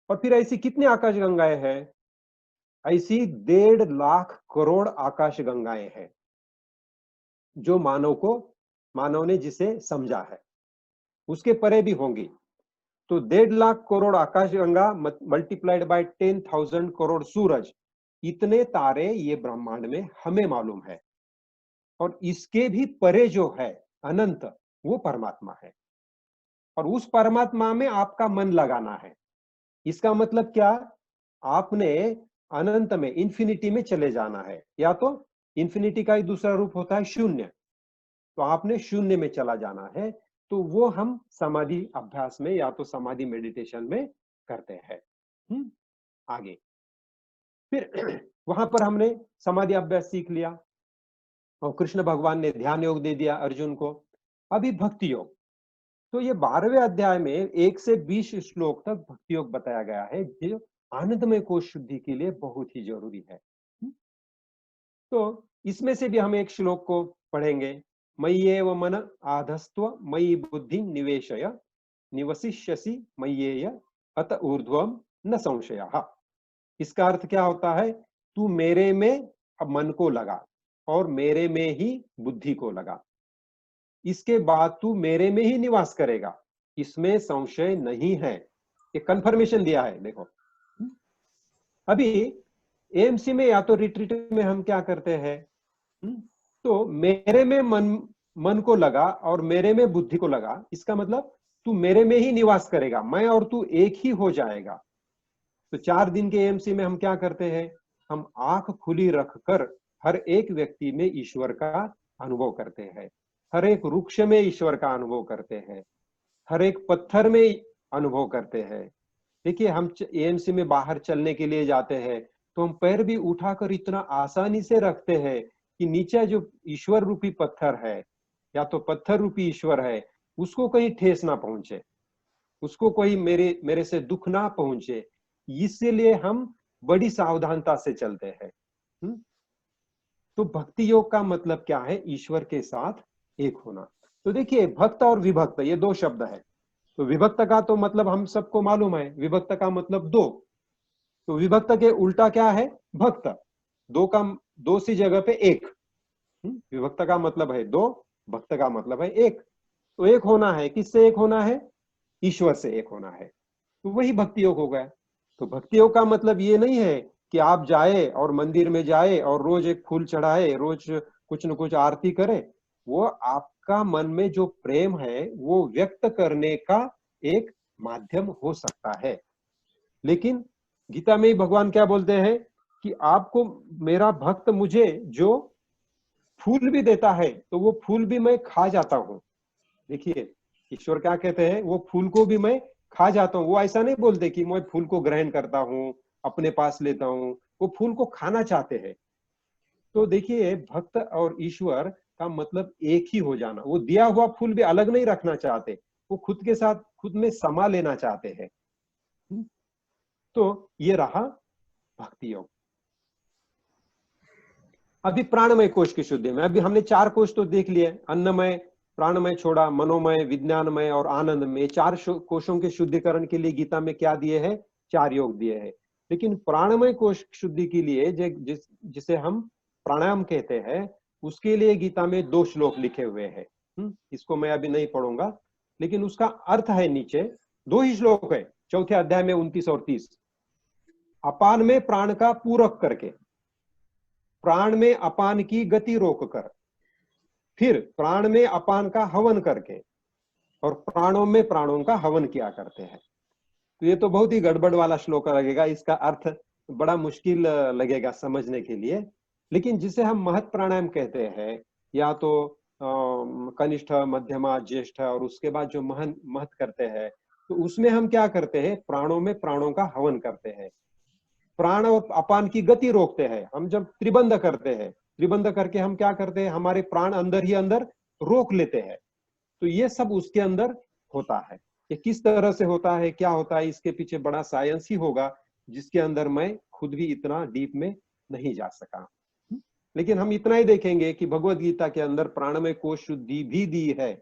और फिर ऐसी कितनी आकाशगंगाएं हैं? ऐसी 1.5 लाख करोड़ आकाशगंगाएं हैं जो मानव ने जिसे समझा है, उसके परे भी होंगी। तो 1.5 लाख करोड़ आकाशगंगा मल्टीप्लाइड बाय 10,000 करोड़ सूरज, इतने तारे ये ब्रह्मांड में हमें मालूम है। और इसके भी परे जो है अनंत, वो परमात्मा है। और उस परमात्मा में आपका मन लगाना है। इसका मतलब क्या? आपने अनंत में, इंफिनिटी में चले जाना है, या तो इंफिनिटी का ही दूसरा रूप होता है शून्य, तो आपने शून्य में चला जाना है। तो वो हम समाधि अभ्यास में या तो समाधि मेडिटेशन में करते हैं। आगे फिर वहां पर हमने समाधि अभ्यास सीख लिया और कृष्ण भगवान ने ध्यान योग दे दिया अर्जुन को। अभी भक्ति योग। तो ये 12वें अध्याय में 1 से 20 श्लोक तक भक्ति योग बताया गया है, जो आनंदमय कोश शुद्धि के लिए बहुत ही जरूरी है। तो इसमें से भी हम एक श्लोक को पढ़ेंगे। मय्येव मन आधस्त्व मयि बुद्धि निवेशय निवसिष्यसि मय्येय अत ऊर्ध्वम न संशयः। इसका अर्थ क्या होता है? तू मेरे में अब मन को लगा और मेरे में ही बुद्धि को लगा, इसके बाद तू मेरे में ही निवास करेगा, इसमें संशय नहीं है। ये कंफर्मेशन दिया है। देखो, अभी एएमसी में या तो रिट्रीट में हम क्या करते हैं, तो मेरे में मन को लगा और मेरे में बुद्धि को लगा, इसका मतलब तू मेरे में ही निवास करेगा, मैं और तू एक ही हो जाएगा। तो 4 दिन के एएमसी में हम क्या करते हैं, हम आंख खुली रखकर हर एक व्यक्ति में ईश्वर का अनुभव करते हैं, हर एक वृक्ष में ईश्वर का अनुभव करते हैं, हर एक पत्थर में अनुभव करते हैं। देखिए, हम एएमसी में बाहर चलने के लिए जाते हैं तो हम पैर भी उठाकर इतना आसानी से रखते हैं कि नीचे जो ईश्वर रूपी पत्थर है या तो पत्थर रूपी ईश्वर है, उसको कहीं ठेस ना पहुंचे, उसको कोई मेरे से दुख ना पहुंचे। इसीलिए हम बड़ी सावधानता से चलते हैं। तो भक्ति योग का मतलब क्या है? ईश्वर के साथ एक होना। तो देखिए, भक्त और विभक्त ये दो शब्द है। तो विभक्त का तो मतलब हम सबको मालूम है, विभक्त का मतलब दो। तो विभक्त के उल्टा क्या है? भक्त। दो सी जगह पे एक। विभक्त का मतलब है दो, भक्त का मतलब है एक। तो एक होना है, किससे एक होना है? ईश्वर से एक होना है। तो वही भक्ति योग हो गया। तो भक्ति योग का मतलब ये नहीं है कि आप जाए और मंदिर में जाए और रोज एक फूल चढ़ाए, रोज कुछ न कुछ आरती करे। वो आपका मन में जो प्रेम है वो व्यक्त करने का एक माध्यम हो सकता है। लेकिन गीता में ही भगवान क्या बोलते हैं कि आपको, मेरा भक्त मुझे जो फूल भी देता है तो वो फूल भी मैं खा जाता हूं। देखिए, ईश्वर क्या कहते हैं? वो फूल को भी मैं खा जाता हूं। वो ऐसा नहीं बोलते कि मैं फूल को ग्रहण करता हूं, अपने पास लेता हूं। वो फूल को खाना चाहते हैं। तो देखिए, भक्त और ईश्वर का मतलब एक ही हो जाना। वो दिया हुआ फूल भी अलग नहीं रखना चाहते, वो खुद के साथ खुद में समा लेना चाहते हैं। तो ये रहा भक्ति योग। अभी प्राणमय कोश की शुद्धि में, अभी हमने 4 कोश तो देख लिए, अन्नमय, प्राणमय छोड़ा, मनोमय, विज्ञानमय और आनंदमय। 4 कोशों के शुद्धिकरण के लिए गीता में क्या दिए हैं? 4 योग दिए हैं। लेकिन प्राणमय कोश शुद्धि के लिए जिसे हम प्राणायाम कहते हैं, उसके लिए गीता में 2 श्लोक लिखे हुए हैं। इसको मैं अभी नहीं पढ़ूंगा, लेकिन उसका अर्थ है नीचे। 2 ही श्लोक है, चौथे अध्याय में 29 और 30। अपान में प्राण का पूरक करके, प्राण में अपान की गति रोककर, फिर प्राण में अपान का हवन करके, और प्राणों में प्राणों का हवन किया करते हैं। तो ये तो बहुत ही गड़बड़ वाला श्लोक लगेगा, इसका अर्थ बड़ा मुश्किल लगेगा समझने के लिए। लेकिन जिसे हम महत् प्राणायाम कहते हैं, या तो कनिष्ठ, मध्यमा, ज्येष्ठ, और उसके बाद जो महत् करते हैं, तो उसमें हम क्या करते हैं? प्राणों में प्राणों का हवन करते हैं, प्राण और अपान की गति रोकते हैं। हम जब त्रिबंध करते हैं, त्रिबंध करके हम क्या करते हैं? हमारे प्राण अंदर ही अंदर रोक लेते हैं। तो ये सब उसके अंदर होता है। ये किस तरह से होता है, क्या होता है, इसके पीछे बड़ा साइंस ही होगा, जिसके अंदर मैं खुद भी इतना डीप में नहीं जा सका। लेकिन हम इतना ही देखेंगे कि भगवत गीता के अंदर प्राणमय कोश शुद्धि भी दी है।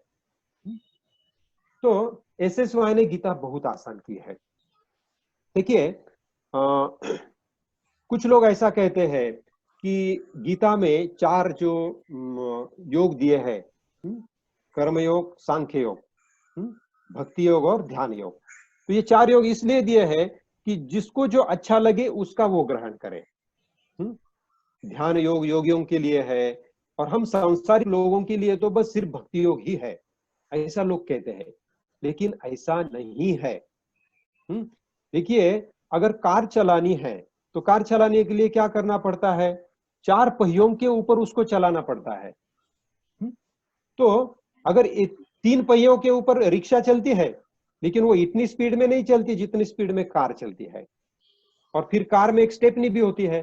तो एसएसवाई ने गीता बहुत आसान की है। देखिए, कुछ लोग ऐसा कहते हैं कि गीता में 4 जो योग दिए हैं, कर्म योग, सांख्य योग, भक्ति योग और ध्यान योग। तो ये 4 योग इसलिए दिए हैं कि जिसको जो अच्छा लगे उसका वो ग्रहण करे। ध्यान योग योगियों के लिए है, और हम सांसारिक लोगों के लिए तो बस सिर्फ भक्ति योग ही है, ऐसा लोग कहते हैं। लेकिन ऐसा नहीं है। देखिए, अगर कार चलानी है तो कार चलाने के लिए क्या करना पड़ता है? 4 पहियों के ऊपर उसको चलाना पड़ता है। तो अगर 3 पहियों के ऊपर रिक्शा चलती है, लेकिन वो इतनी स्पीड में नहीं चलती जितनी स्पीड में कार चलती है। और फिर कार में एक स्टेपनी भी होती है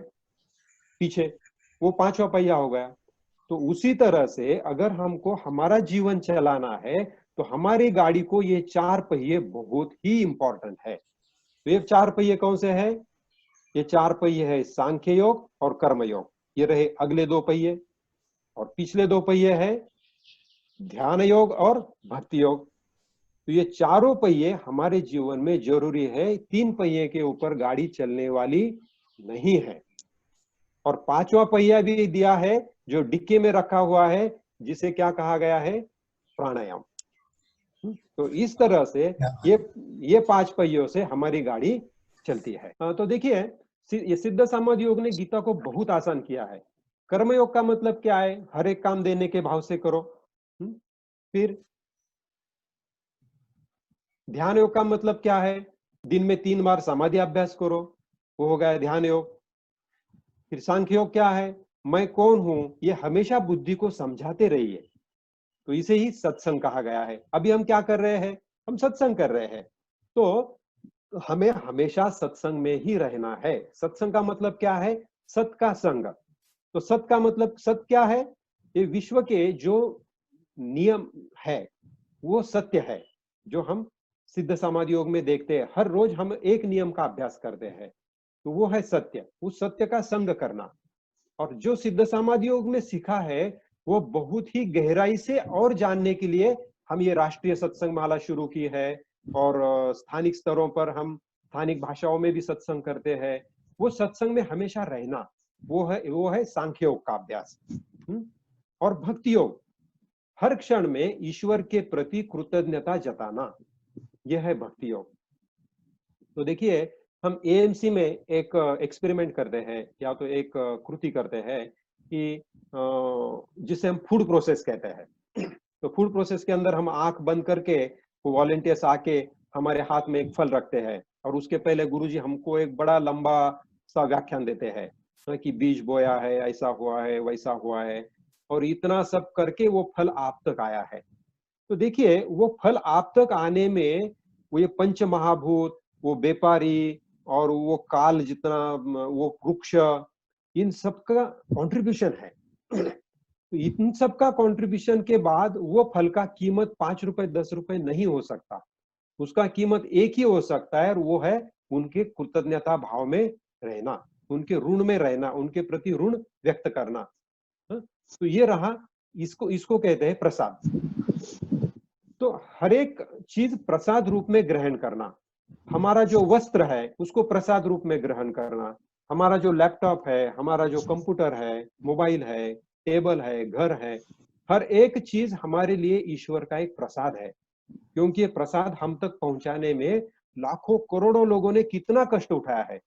पीछे, वो 5वां पहिया हो गया। तो उसी तरह से अगर हमको हमारा जीवन चलाना है तो हमारी गाड़ी को ये 4 पहिए बहुत ही इंपॉर्टेंट है। तो ये 4 पहिए कौन से हैं? ये 4 पहिए है सांख्य योग और कर्म योग, ये रहे अगले 2 पहिए। और पिछले 2 पहिए है ध्यान योग और भक्ति योग। तो ये चारों पहिए हमारे जीवन में जरूरी है। 3 पहिए के ऊपर गाड़ी चलने वाली नहीं है। और 5वां पहिया भी दिया है जो डिक्की में रखा हुआ है, जिसे क्या कहा गया है? प्राणायाम। तो इस तरह से ये 5 पहियों से हमारी गाड़ी चलती है। तो देखिए, ये सिद्ध समाधि योग ने गीता को बहुत आसान किया है। कर्मयोग का मतलब क्या है? हर एक काम देने के भाव से करो। फिर ध्यान योग का मतलब क्या है? दिन में 3 बार समाधि अभ्यास करो, वो हो गया ध्यान योग। फिर सांख्य योग क्या है? मैं कौन हूं ये हमेशा बुद्धि को समझाते रहिए, तो इसे ही सत्संग कहा गया है। अभी हम क्या कर रहे हैं? हम सत्संग कर रहे हैं। तो हमें हमेशा सत्संग में ही रहना है। सत्संग का मतलब क्या है? सत का संग। तो सत का मतलब, सत क्या है? ये विश्व के जो नियम है वो सत्य है, जो हम सिद्ध समाधि योग में देखते हैं। हर रोज हम एक नियम का अभ्यास करते हैं, तो वो है सत्य। उस सत्य का संग करना। और जो सिद्ध समाधि योग में सीखा है वो बहुत ही गहराई से और जानने के लिए हम ये राष्ट्रीय सत्संग माला शुरू की है, और स्थानिक स्तरों पर हम स्थानिक भाषाओं में भी सत्संग करते हैं। वो सत्संग में हमेशा रहना, वो है सांख्य योग का अभ्यास। और भक्ति योग, हर क्षण में ईश्वर के प्रति कृतज्ञता जताना, यह है भक्ति योग। तो देखिए, हम एएमसी में एक एक्सपेरिमेंट करते हैं, या तो एक कृति करते हैं कि जिसे हम फूड प्रोसेस कहते हैं। तो फूड प्रोसेस के अंदर हम आंख बंद करके, वॉलंटियर्स आके हमारे हाथ में एक फल रखते हैं, और उसके पहले गुरुजी हमको एक बड़ा लंबा सा व्याख्यान देते हैं कि बीज बोया है, ऐसा हुआ है, वैसा हुआ है, और इतना सब करके वो फल आप तक आया है। तो देखिए, वो फल आप तक आने में वो ये पंच महाभूत, वो व्यापारी और वो काल जितना, वो वृक्ष, इन सब का कंट्रीब्यूशन है। तो इन सब का कंट्रीब्यूशन के बाद वो फल का कीमत 5 रुपए 10 रुपए नहीं हो सकता, उसका कीमत एक ही हो सकता है, और वो है उनके कृतज्ञता भाव में रहना, उनके ऋण में रहना, उनके प्रति ऋण व्यक्त करना। तो ये रहा, इसको कहते हैं प्रसाद। तो हर एक चीज प्रसाद रूप में ग्रहण करना। हमारा जो वस्त्र है उसको प्रसाद रूप में ग्रहण करना, हमारा जो लैपटॉप है, हमारा जो कंप्यूटर है, मोबाइल है, टेबल है, घर है, हर एक चीज हमारे लिए ईश्वर का एक प्रसाद है। क्योंकि ये प्रसाद हम तक पहुंचाने में लाखों करोड़ों लोगों ने कितना कष्ट उठाया है।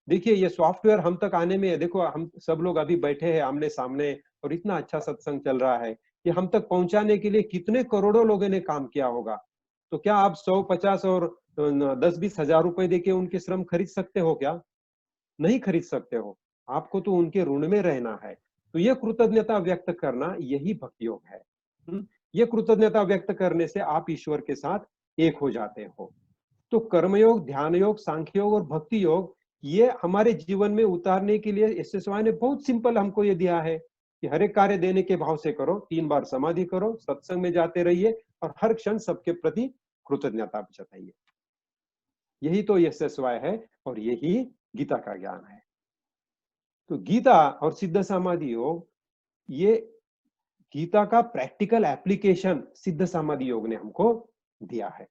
देखिए, ये सॉफ्टवेयर हम तक आने में, देखो हम सब लोग अभी बैठे हैं आमने सामने और इतना अच्छा सत्संग चल रहा है, कि हम तक पहुंचाने के लिए कितने करोड़ों लोगों ने काम किया होगा। तो क्या आप 100-50 और 10-20 हजार रुपए देके उनके श्रम खरीद सकते हो क्या? नहीं खरीद सकते हो। आपको तो उनके ऋण में रहना है। तो ये कृतज्ञता व्यक्त करना, यही भक्ति योग है। ये कृतज्ञता व्यक्त करने से आप ईश्वर के साथ एक हो जाते हो। तो कर्मयोग, ध्यान योग, सांख्य योग और भक्ति योग, ये हमारे जीवन में उतारने के लिए एसएसवाई ने बहुत सिंपल हमको ये दिया है कि हर एक कार्य देने के भाव से करो, 3 बार समाधि करो, सत्संग में जाते रहिए, और हर क्षण सबके प्रति कृतज्ञता जताइए। यही तो एसएसवाई है, और यही गीता का ज्ञान है। तो गीता और सिद्ध समाधि योग, ये गीता का प्रैक्टिकल एप्लीकेशन सिद्ध समाधि योग ने हमको दिया है।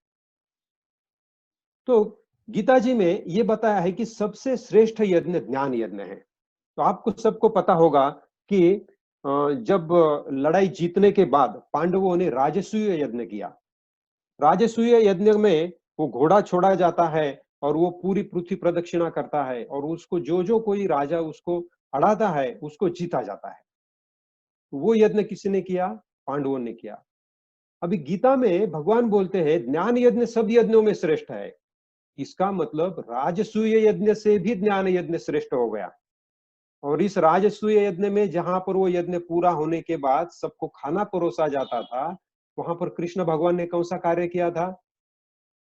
तो गीता जी में ये बताया है कि सबसे श्रेष्ठ यज्ञ ज्ञान यज्ञ है। तो आपको सबको पता होगा कि जब लड़ाई जीतने के बाद पांडवों ने राजसूय यज्ञ किया। राजसूय यज्ञ में वो घोड़ा छोड़ा जाता है और वो पूरी पृथ्वी प्रदक्षिणा करता है, और उसको जो कोई राजा उसको अड़ाता है उसको जीता जाता है। वो यज्ञ किसने किया? पांडवों ने किया। अभी गीता में भगवान बोलते हैं ज्ञान यज्ञ सब यज्ञों में श्रेष्ठ है। इसका मतलब राजसूय यज्ञ से भी ज्ञान यज्ञ श्रेष्ठ हो गया। और इस राजसूय यज्ञ में जहां पर वो यज्ञ पूरा होने के बाद सबको खाना परोसा जाता था, वहां पर कृष्ण भगवान ने कौन सा कार्य किया था?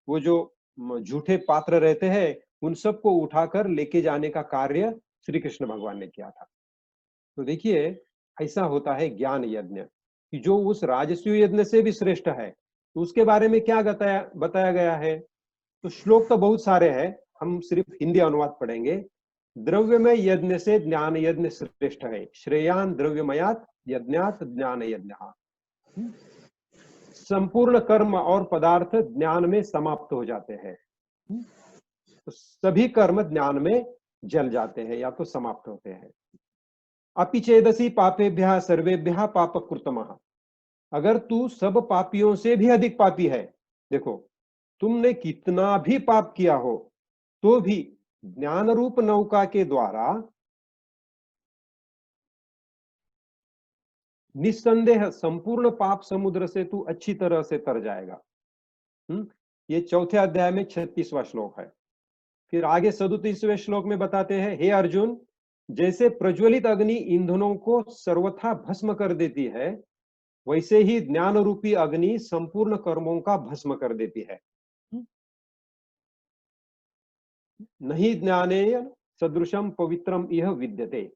वो जो झूठे पात्र रहते हैं उन सबको उठाकर लेके जाने का कार्य श्री कृष्ण भगवान ने किया था। तो देखिए, ऐसा होता है ज्ञान यज्ञ, कि जो उस राजसूय यज्ञ से भी श्रेष्ठ है। तो उसके बारे में क्या बताया गया है? तो श्लोक तो बहुत सारे हैं, हम सिर्फ हिंदी अनुवाद पढ़ेंगे। द्रव्यमय यज्ञ से ज्ञान यज्ञ श्रेष्ठ है, श्रेयान द्रव्यमयात यज्ञात ज्ञान यज्ञ। संपूर्ण कर्म और पदार्थ ज्ञान में समाप्त हो जाते हैं। तो सभी कर्म ज्ञान में जल जाते हैं या तो समाप्त होते हैं। अपि चेदसि पापेभ्यः सर्वेभ्यः पापकृतमः। अगर तू सब पापियों से भी अधिक पापी है, देखो तुमने कितना भी पाप किया हो तो भी ज्ञान रूप नौका के द्वारा निस्संदेह संपूर्ण पाप समुद्र से तू अच्छी तरह से तर जाएगा। ये चौथे अध्याय में 36वां श्लोक है। फिर आगे 37वें श्लोक में बताते हैं, हे अर्जुन, जैसे प्रज्वलित अग्नि ईंधनों को सर्वथा भस्म कर देती है, वैसे ही ज्ञान रूपी अग्नि संपूर्ण कर्मों का भस्म कर देती है। नहीं ज्ञानेन सदृशम पवित्रम यह विद्यते।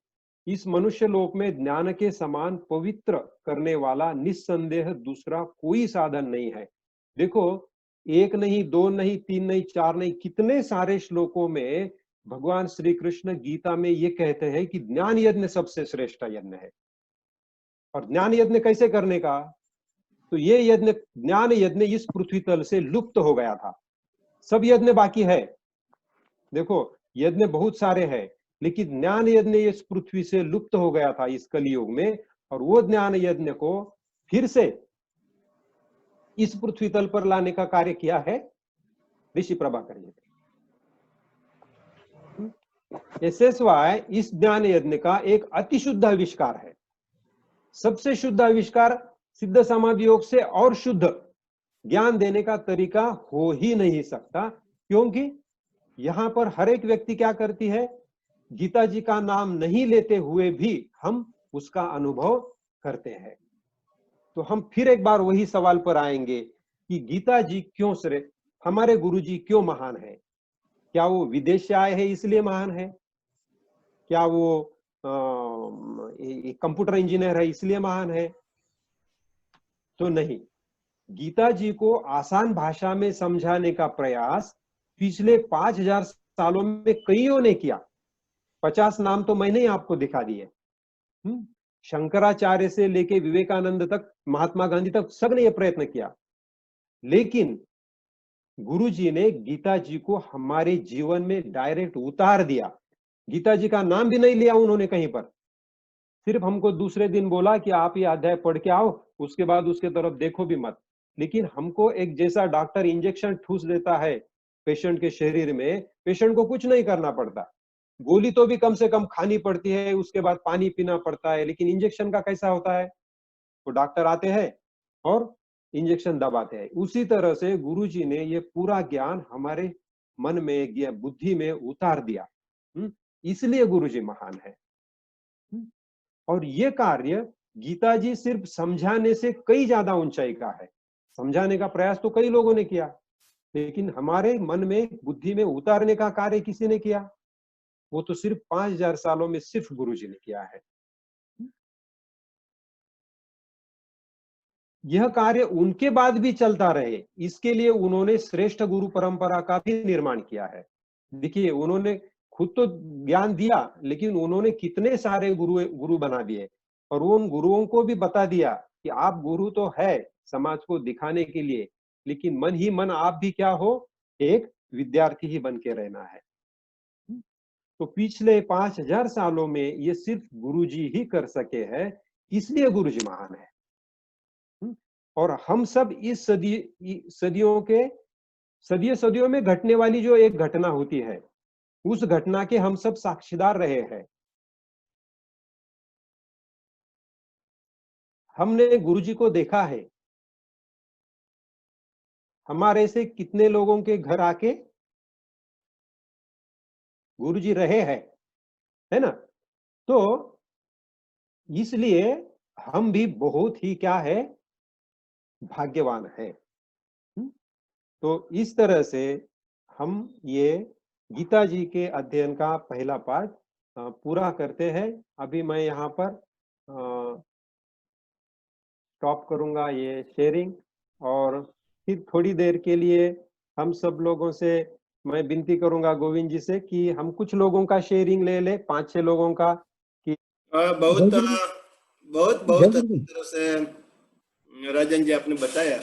इस मनुष्य लोक में ज्ञान के समान पवित्र करने वाला निस्संदेह दूसरा कोई साधन नहीं है। देखो, 1 नहीं, 2 नहीं, 3 नहीं, 4 नहीं, कितने सारे श्लोकों में भगवान श्री कृष्ण गीता में ये कहते हैं कि ज्ञान यज्ञ सबसे श्रेष्ठ यज्ञ है। और ज्ञान यज्ञ कैसे करने का? तो ये यज्ञ, ज्ञान यज्ञ इस पृथ्वी तल से लुप्त हो गया था। सब यज्ञ बाकी है, देखो यज्ञ बहुत सारे हैं, लेकिन ज्ञान यज्ञ इस पृथ्वी से लुप्त हो गया था इस कलयुग में। और वो ज्ञान यज्ञ को फिर से इस पृथ्वी तल पर लाने का कार्य किया है ऋषि प्रभाकर जी ने। SSY इस ज्ञान यज्ञ का एक अति शुद्ध आविष्कार है। सबसे शुद्ध आविष्कार सिद्ध समाधि योग से और शुद्ध ज्ञान देने का तरीका हो ही नहीं सकता, क्योंकि यहां पर हर एक व्यक्ति क्या करती है, गीता जी का नाम नहीं लेते हुए भी हम उसका अनुभव करते हैं। तो हम फिर एक बार वही सवाल पर आएंगे कि गीता जी क्यों श्रेष्ठ, हमारे गुरु जी क्यों महान है? क्या वो विदेश से आए हैं इसलिए महान है? क्या वो कंप्यूटर इंजीनियर है इसलिए महान है? तो नहीं। गीता जी को आसान भाषा में समझाने का प्रयास पिछले 5000 सालों में कईयों ने किया। 50 नाम तो मैंने ही आपको दिखा दिए। शंकराचार्य से लेके विवेकानंद तक, महात्मा गांधी तक, सबने ये प्रयत्न किया, लेकिन गुरु जी ने गीता जी को हमारे जीवन में डायरेक्ट उतार दिया। गीता जी का नाम भी नहीं लिया उन्होंने कहीं पर, सिर्फ हमको दूसरे दिन बोला कि आप ये अध्याय पढ़ के आओ, उसके बाद उसके तरफ देखो भी मत। लेकिन हमको एक जैसा डॉक्टर इंजेक्शन ठूस देता है पेशेंट के शरीर में, पेशेंट को कुछ नहीं करना पड़ता, गोली तो भी कम से कम खानी पड़ती है, उसके बाद पानी पीना पड़ता है, लेकिन इंजेक्शन का कैसा होता है? तो डॉक्टर आते हैं और इंजेक्शन दबाते हैं। उसी तरह से गुरु जी ने ये पूरा ज्ञान हमारे मन में, बुद्धि में उतार दिया। इसलिए गुरु जी महान है। और ये कार्य गीता जी सिर्फ समझाने से कई ज्यादा ऊंचाई का है। समझाने का प्रयास तो कई लोगों ने किया, लेकिन हमारे मन में, बुद्धि में उतारने का कार्य किसी ने किया? वो तो सिर्फ 5000 सालों में सिर्फ गुरु जी ने किया है। यह कार्य उनके बाद भी चलता रहे, इसके लिए उन्होंने श्रेष्ठ गुरु परंपरा का भी निर्माण किया है। देखिए, उन्होंने खुद तो ज्ञान दिया, लेकिन उन्होंने कितने सारे गुरु बना दिए, और उन गुरुओं को भी बता दिया कि आप गुरु तो है समाज को दिखाने के लिए, लेकिन मन ही मन आप भी क्या हो, एक विद्यार्थी ही बन के रहना है। तो पिछले 5000 सालों में ये सिर्फ गुरुजी ही कर सके हैं, इसलिए गुरुजी महान है। और हम सब इस सदियों में घटने वाली जो एक घटना होती है, उस घटना के हम सब साक्षीदार रहे हैं। हमने गुरुजी को देखा है। हमारे से कितने लोगों के घर आके गुरुजी रहे हैं, है ना? तो इसलिए हम भी बहुत ही क्या है, भाग्यवान है। तो इस तरह से हम ये गीता जी के अध्ययन का पहला पार्ट पूरा करते हैं। अभी मैं यहाँ पर स्टॉप करूंगा ये शेयरिंग, और फिर थोड़ी देर के लिए हम सब लोगों से मैं विनती करूंगा गोविंद जी से कि हम कुछ लोगों का शेयरिंग ले ले, 5-6 लोगों का। कि बहुत अच्छी तरह से राजन जी आपने बताया।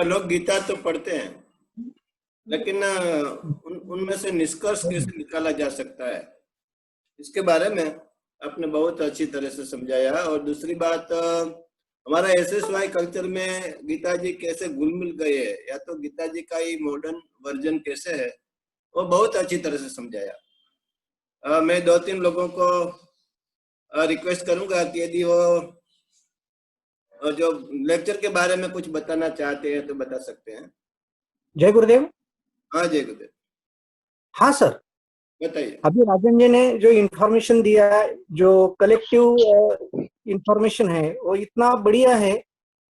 लोग गीता तो पढ़ते हैं, लेकिन उनमें से निष्कर्ष कैसे निकाला जा सकता है, इसके बारे में आपने बहुत अच्छी तरह से समझाया। और दूसरी बात, हमारा SSY कल्चर में गीता जी कैसे घुल मिल गए हैं, या तो गीता जी का ही मॉडर्न वर्जन कैसे है, वो बहुत अच्छी तरह से समझाया। मैं 2-3 लोगों को रिक्वेस्ट करूंगा कि यदि वो जो लेक्चर के बारे में कुछ बताना चाहते हैं तो बता सकते हैं। जय गुरुदेव। हाँ, जय गुरुदेव। हाँ सर, बताइए। अभी राजन जी ने जो इंफॉर्मेशन दिया है, जो कलेक्टिव इंफॉर्मेशन है, वो इतना बढ़िया है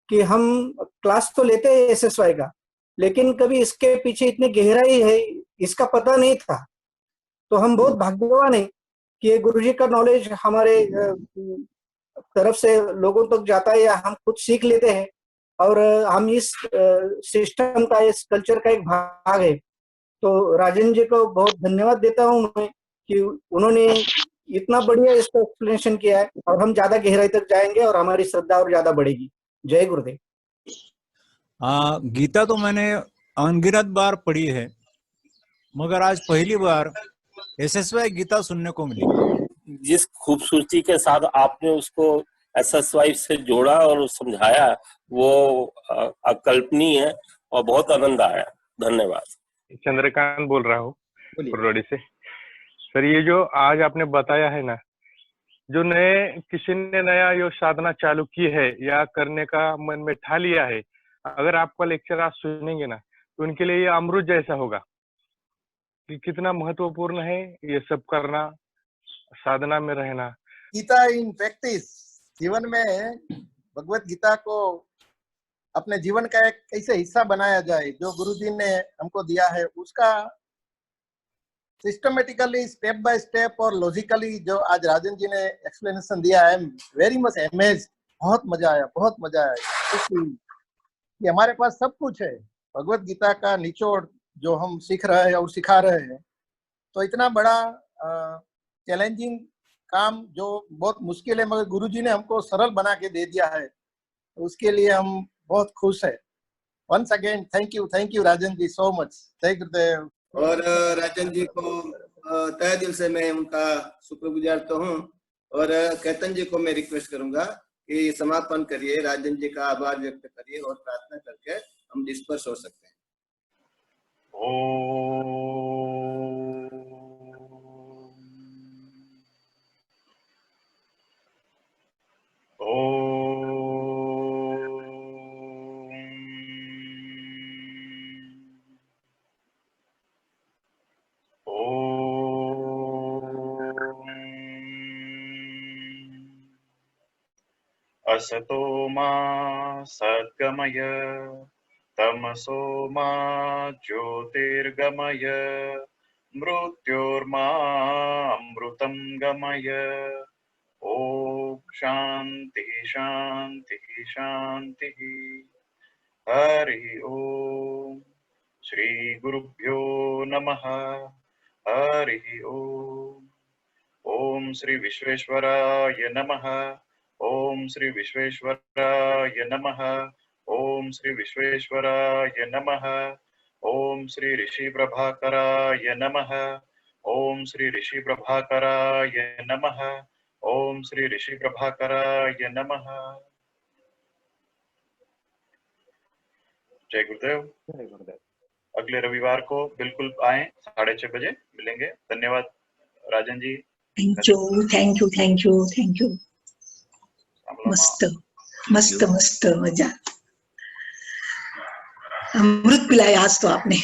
कि हम क्लास तो लेते हैं SSY का, लेकिन कभी इसके पीछे इतनी गहराई है इसका पता नहीं था। तो हम बहुत भाग्यवान है कि ये गुरुजी का नॉलेज हमारे तरफ से लोगों तक जाता है, या हम खुद सीख लेते हैं, और हम इस सिस्टम का, इस कल्चर का एक भाग है। तो राजन जी को बहुत धन्यवाद देता हूँ मैं कि उन्होंने इतना बढ़िया इसका एक्सप्लेनेशन किया है, और हम ज्यादा गहराई तक जाएंगे और हमारी श्रद्धा और ज्यादा बढ़ेगी। जय गुरुदेव। गीता तो मैंने अनगिनत बार पढ़ी है, मगर आज पहली बार एसएसवाई गीता सुनने को मिली। जिस खूबसूरती के साथ आपने उसको एसएसवाई से जोड़ा और समझाया वो अकल्पनीय है और बहुत आनंद आया। धन्यवाद। चंद्रकांत बोल रहा हूँ कुर्रोड़ी से। सर, ये जो आज आपने बताया है ना, जो किसी ने नया यो साधना चालू की है या करने का मन में ठा लिया है, अगर आपका लेक्चर आज सुनेंगे ना तो उनके लिए ये अमृत जैसा होगा कि कितना महत्वपूर्ण है ये सब करना, साधना में रहना। गीता इन प्रैक्टिस, जीवन में भगवत गीता को अपने जीवन का एक कैसे हिस्सा बनाया जाए, जो गुरुजी ने हमको दिया है उसका सिस्टमेटिकली स्टेप बाय स्टेप और लॉजिकली जो आज राजन जी ने एक्सप्लेनेशन दिया है, वेरी मच अमेज्ड। बहुत मजा आया, बहुत मजा आया कि हमारे पास सब कुछ है। भगवत गीता का निचोड़ जो हम सीख रहे हैं और सिखा रहे हैं, तो इतना बड़ा चैलेंजिंग काम जो बहुत मुश्किल है, मगर गुरुजी ने हमको सरल बना के दे दिया है, उसके लिए हम बहुत खुश है। Once again thank you Rajan ji so much. जय गुरुदेव। और राजन जी को तहे दिल से मैं उनका शुक्रगुजार तो हूँ। और केतन जी को मैं रिक्वेस्ट करूंगा कि समापन करिए, राजन जी का आभार व्यक्त करिए और प्रार्थना करके हम डिस्पर्स हो सकते हैं। असतो मा सद्गमय तमसो मा ज्योतिर्गमय मृत्योर्मा अमृतं गमय। ओम शांति शांति शांति। हरि ओम। श्री गुरुभ्यो नमः। हरि ओम। ओम श्री विश्वेश्वराय नमः। ओम श्री विश्वेश्वराय नमः। ओम श्री विश्वेश्वराय नमः। ओम श्री ऋषि प्रभाकराय नमः। ओम श्री ऋषि प्रभाकराय नमः। ओम श्री ऋषि प्रभाकराय नमः। जय गुरुदेव। जय गुरुदेव। अगले रविवार को बिल्कुल आए, 6:30 बजे मिलेंगे। धन्यवाद राजन जी। Thank you. मस्त मस्त मस्त मजा, अमृत पिलाया आज तो आपने।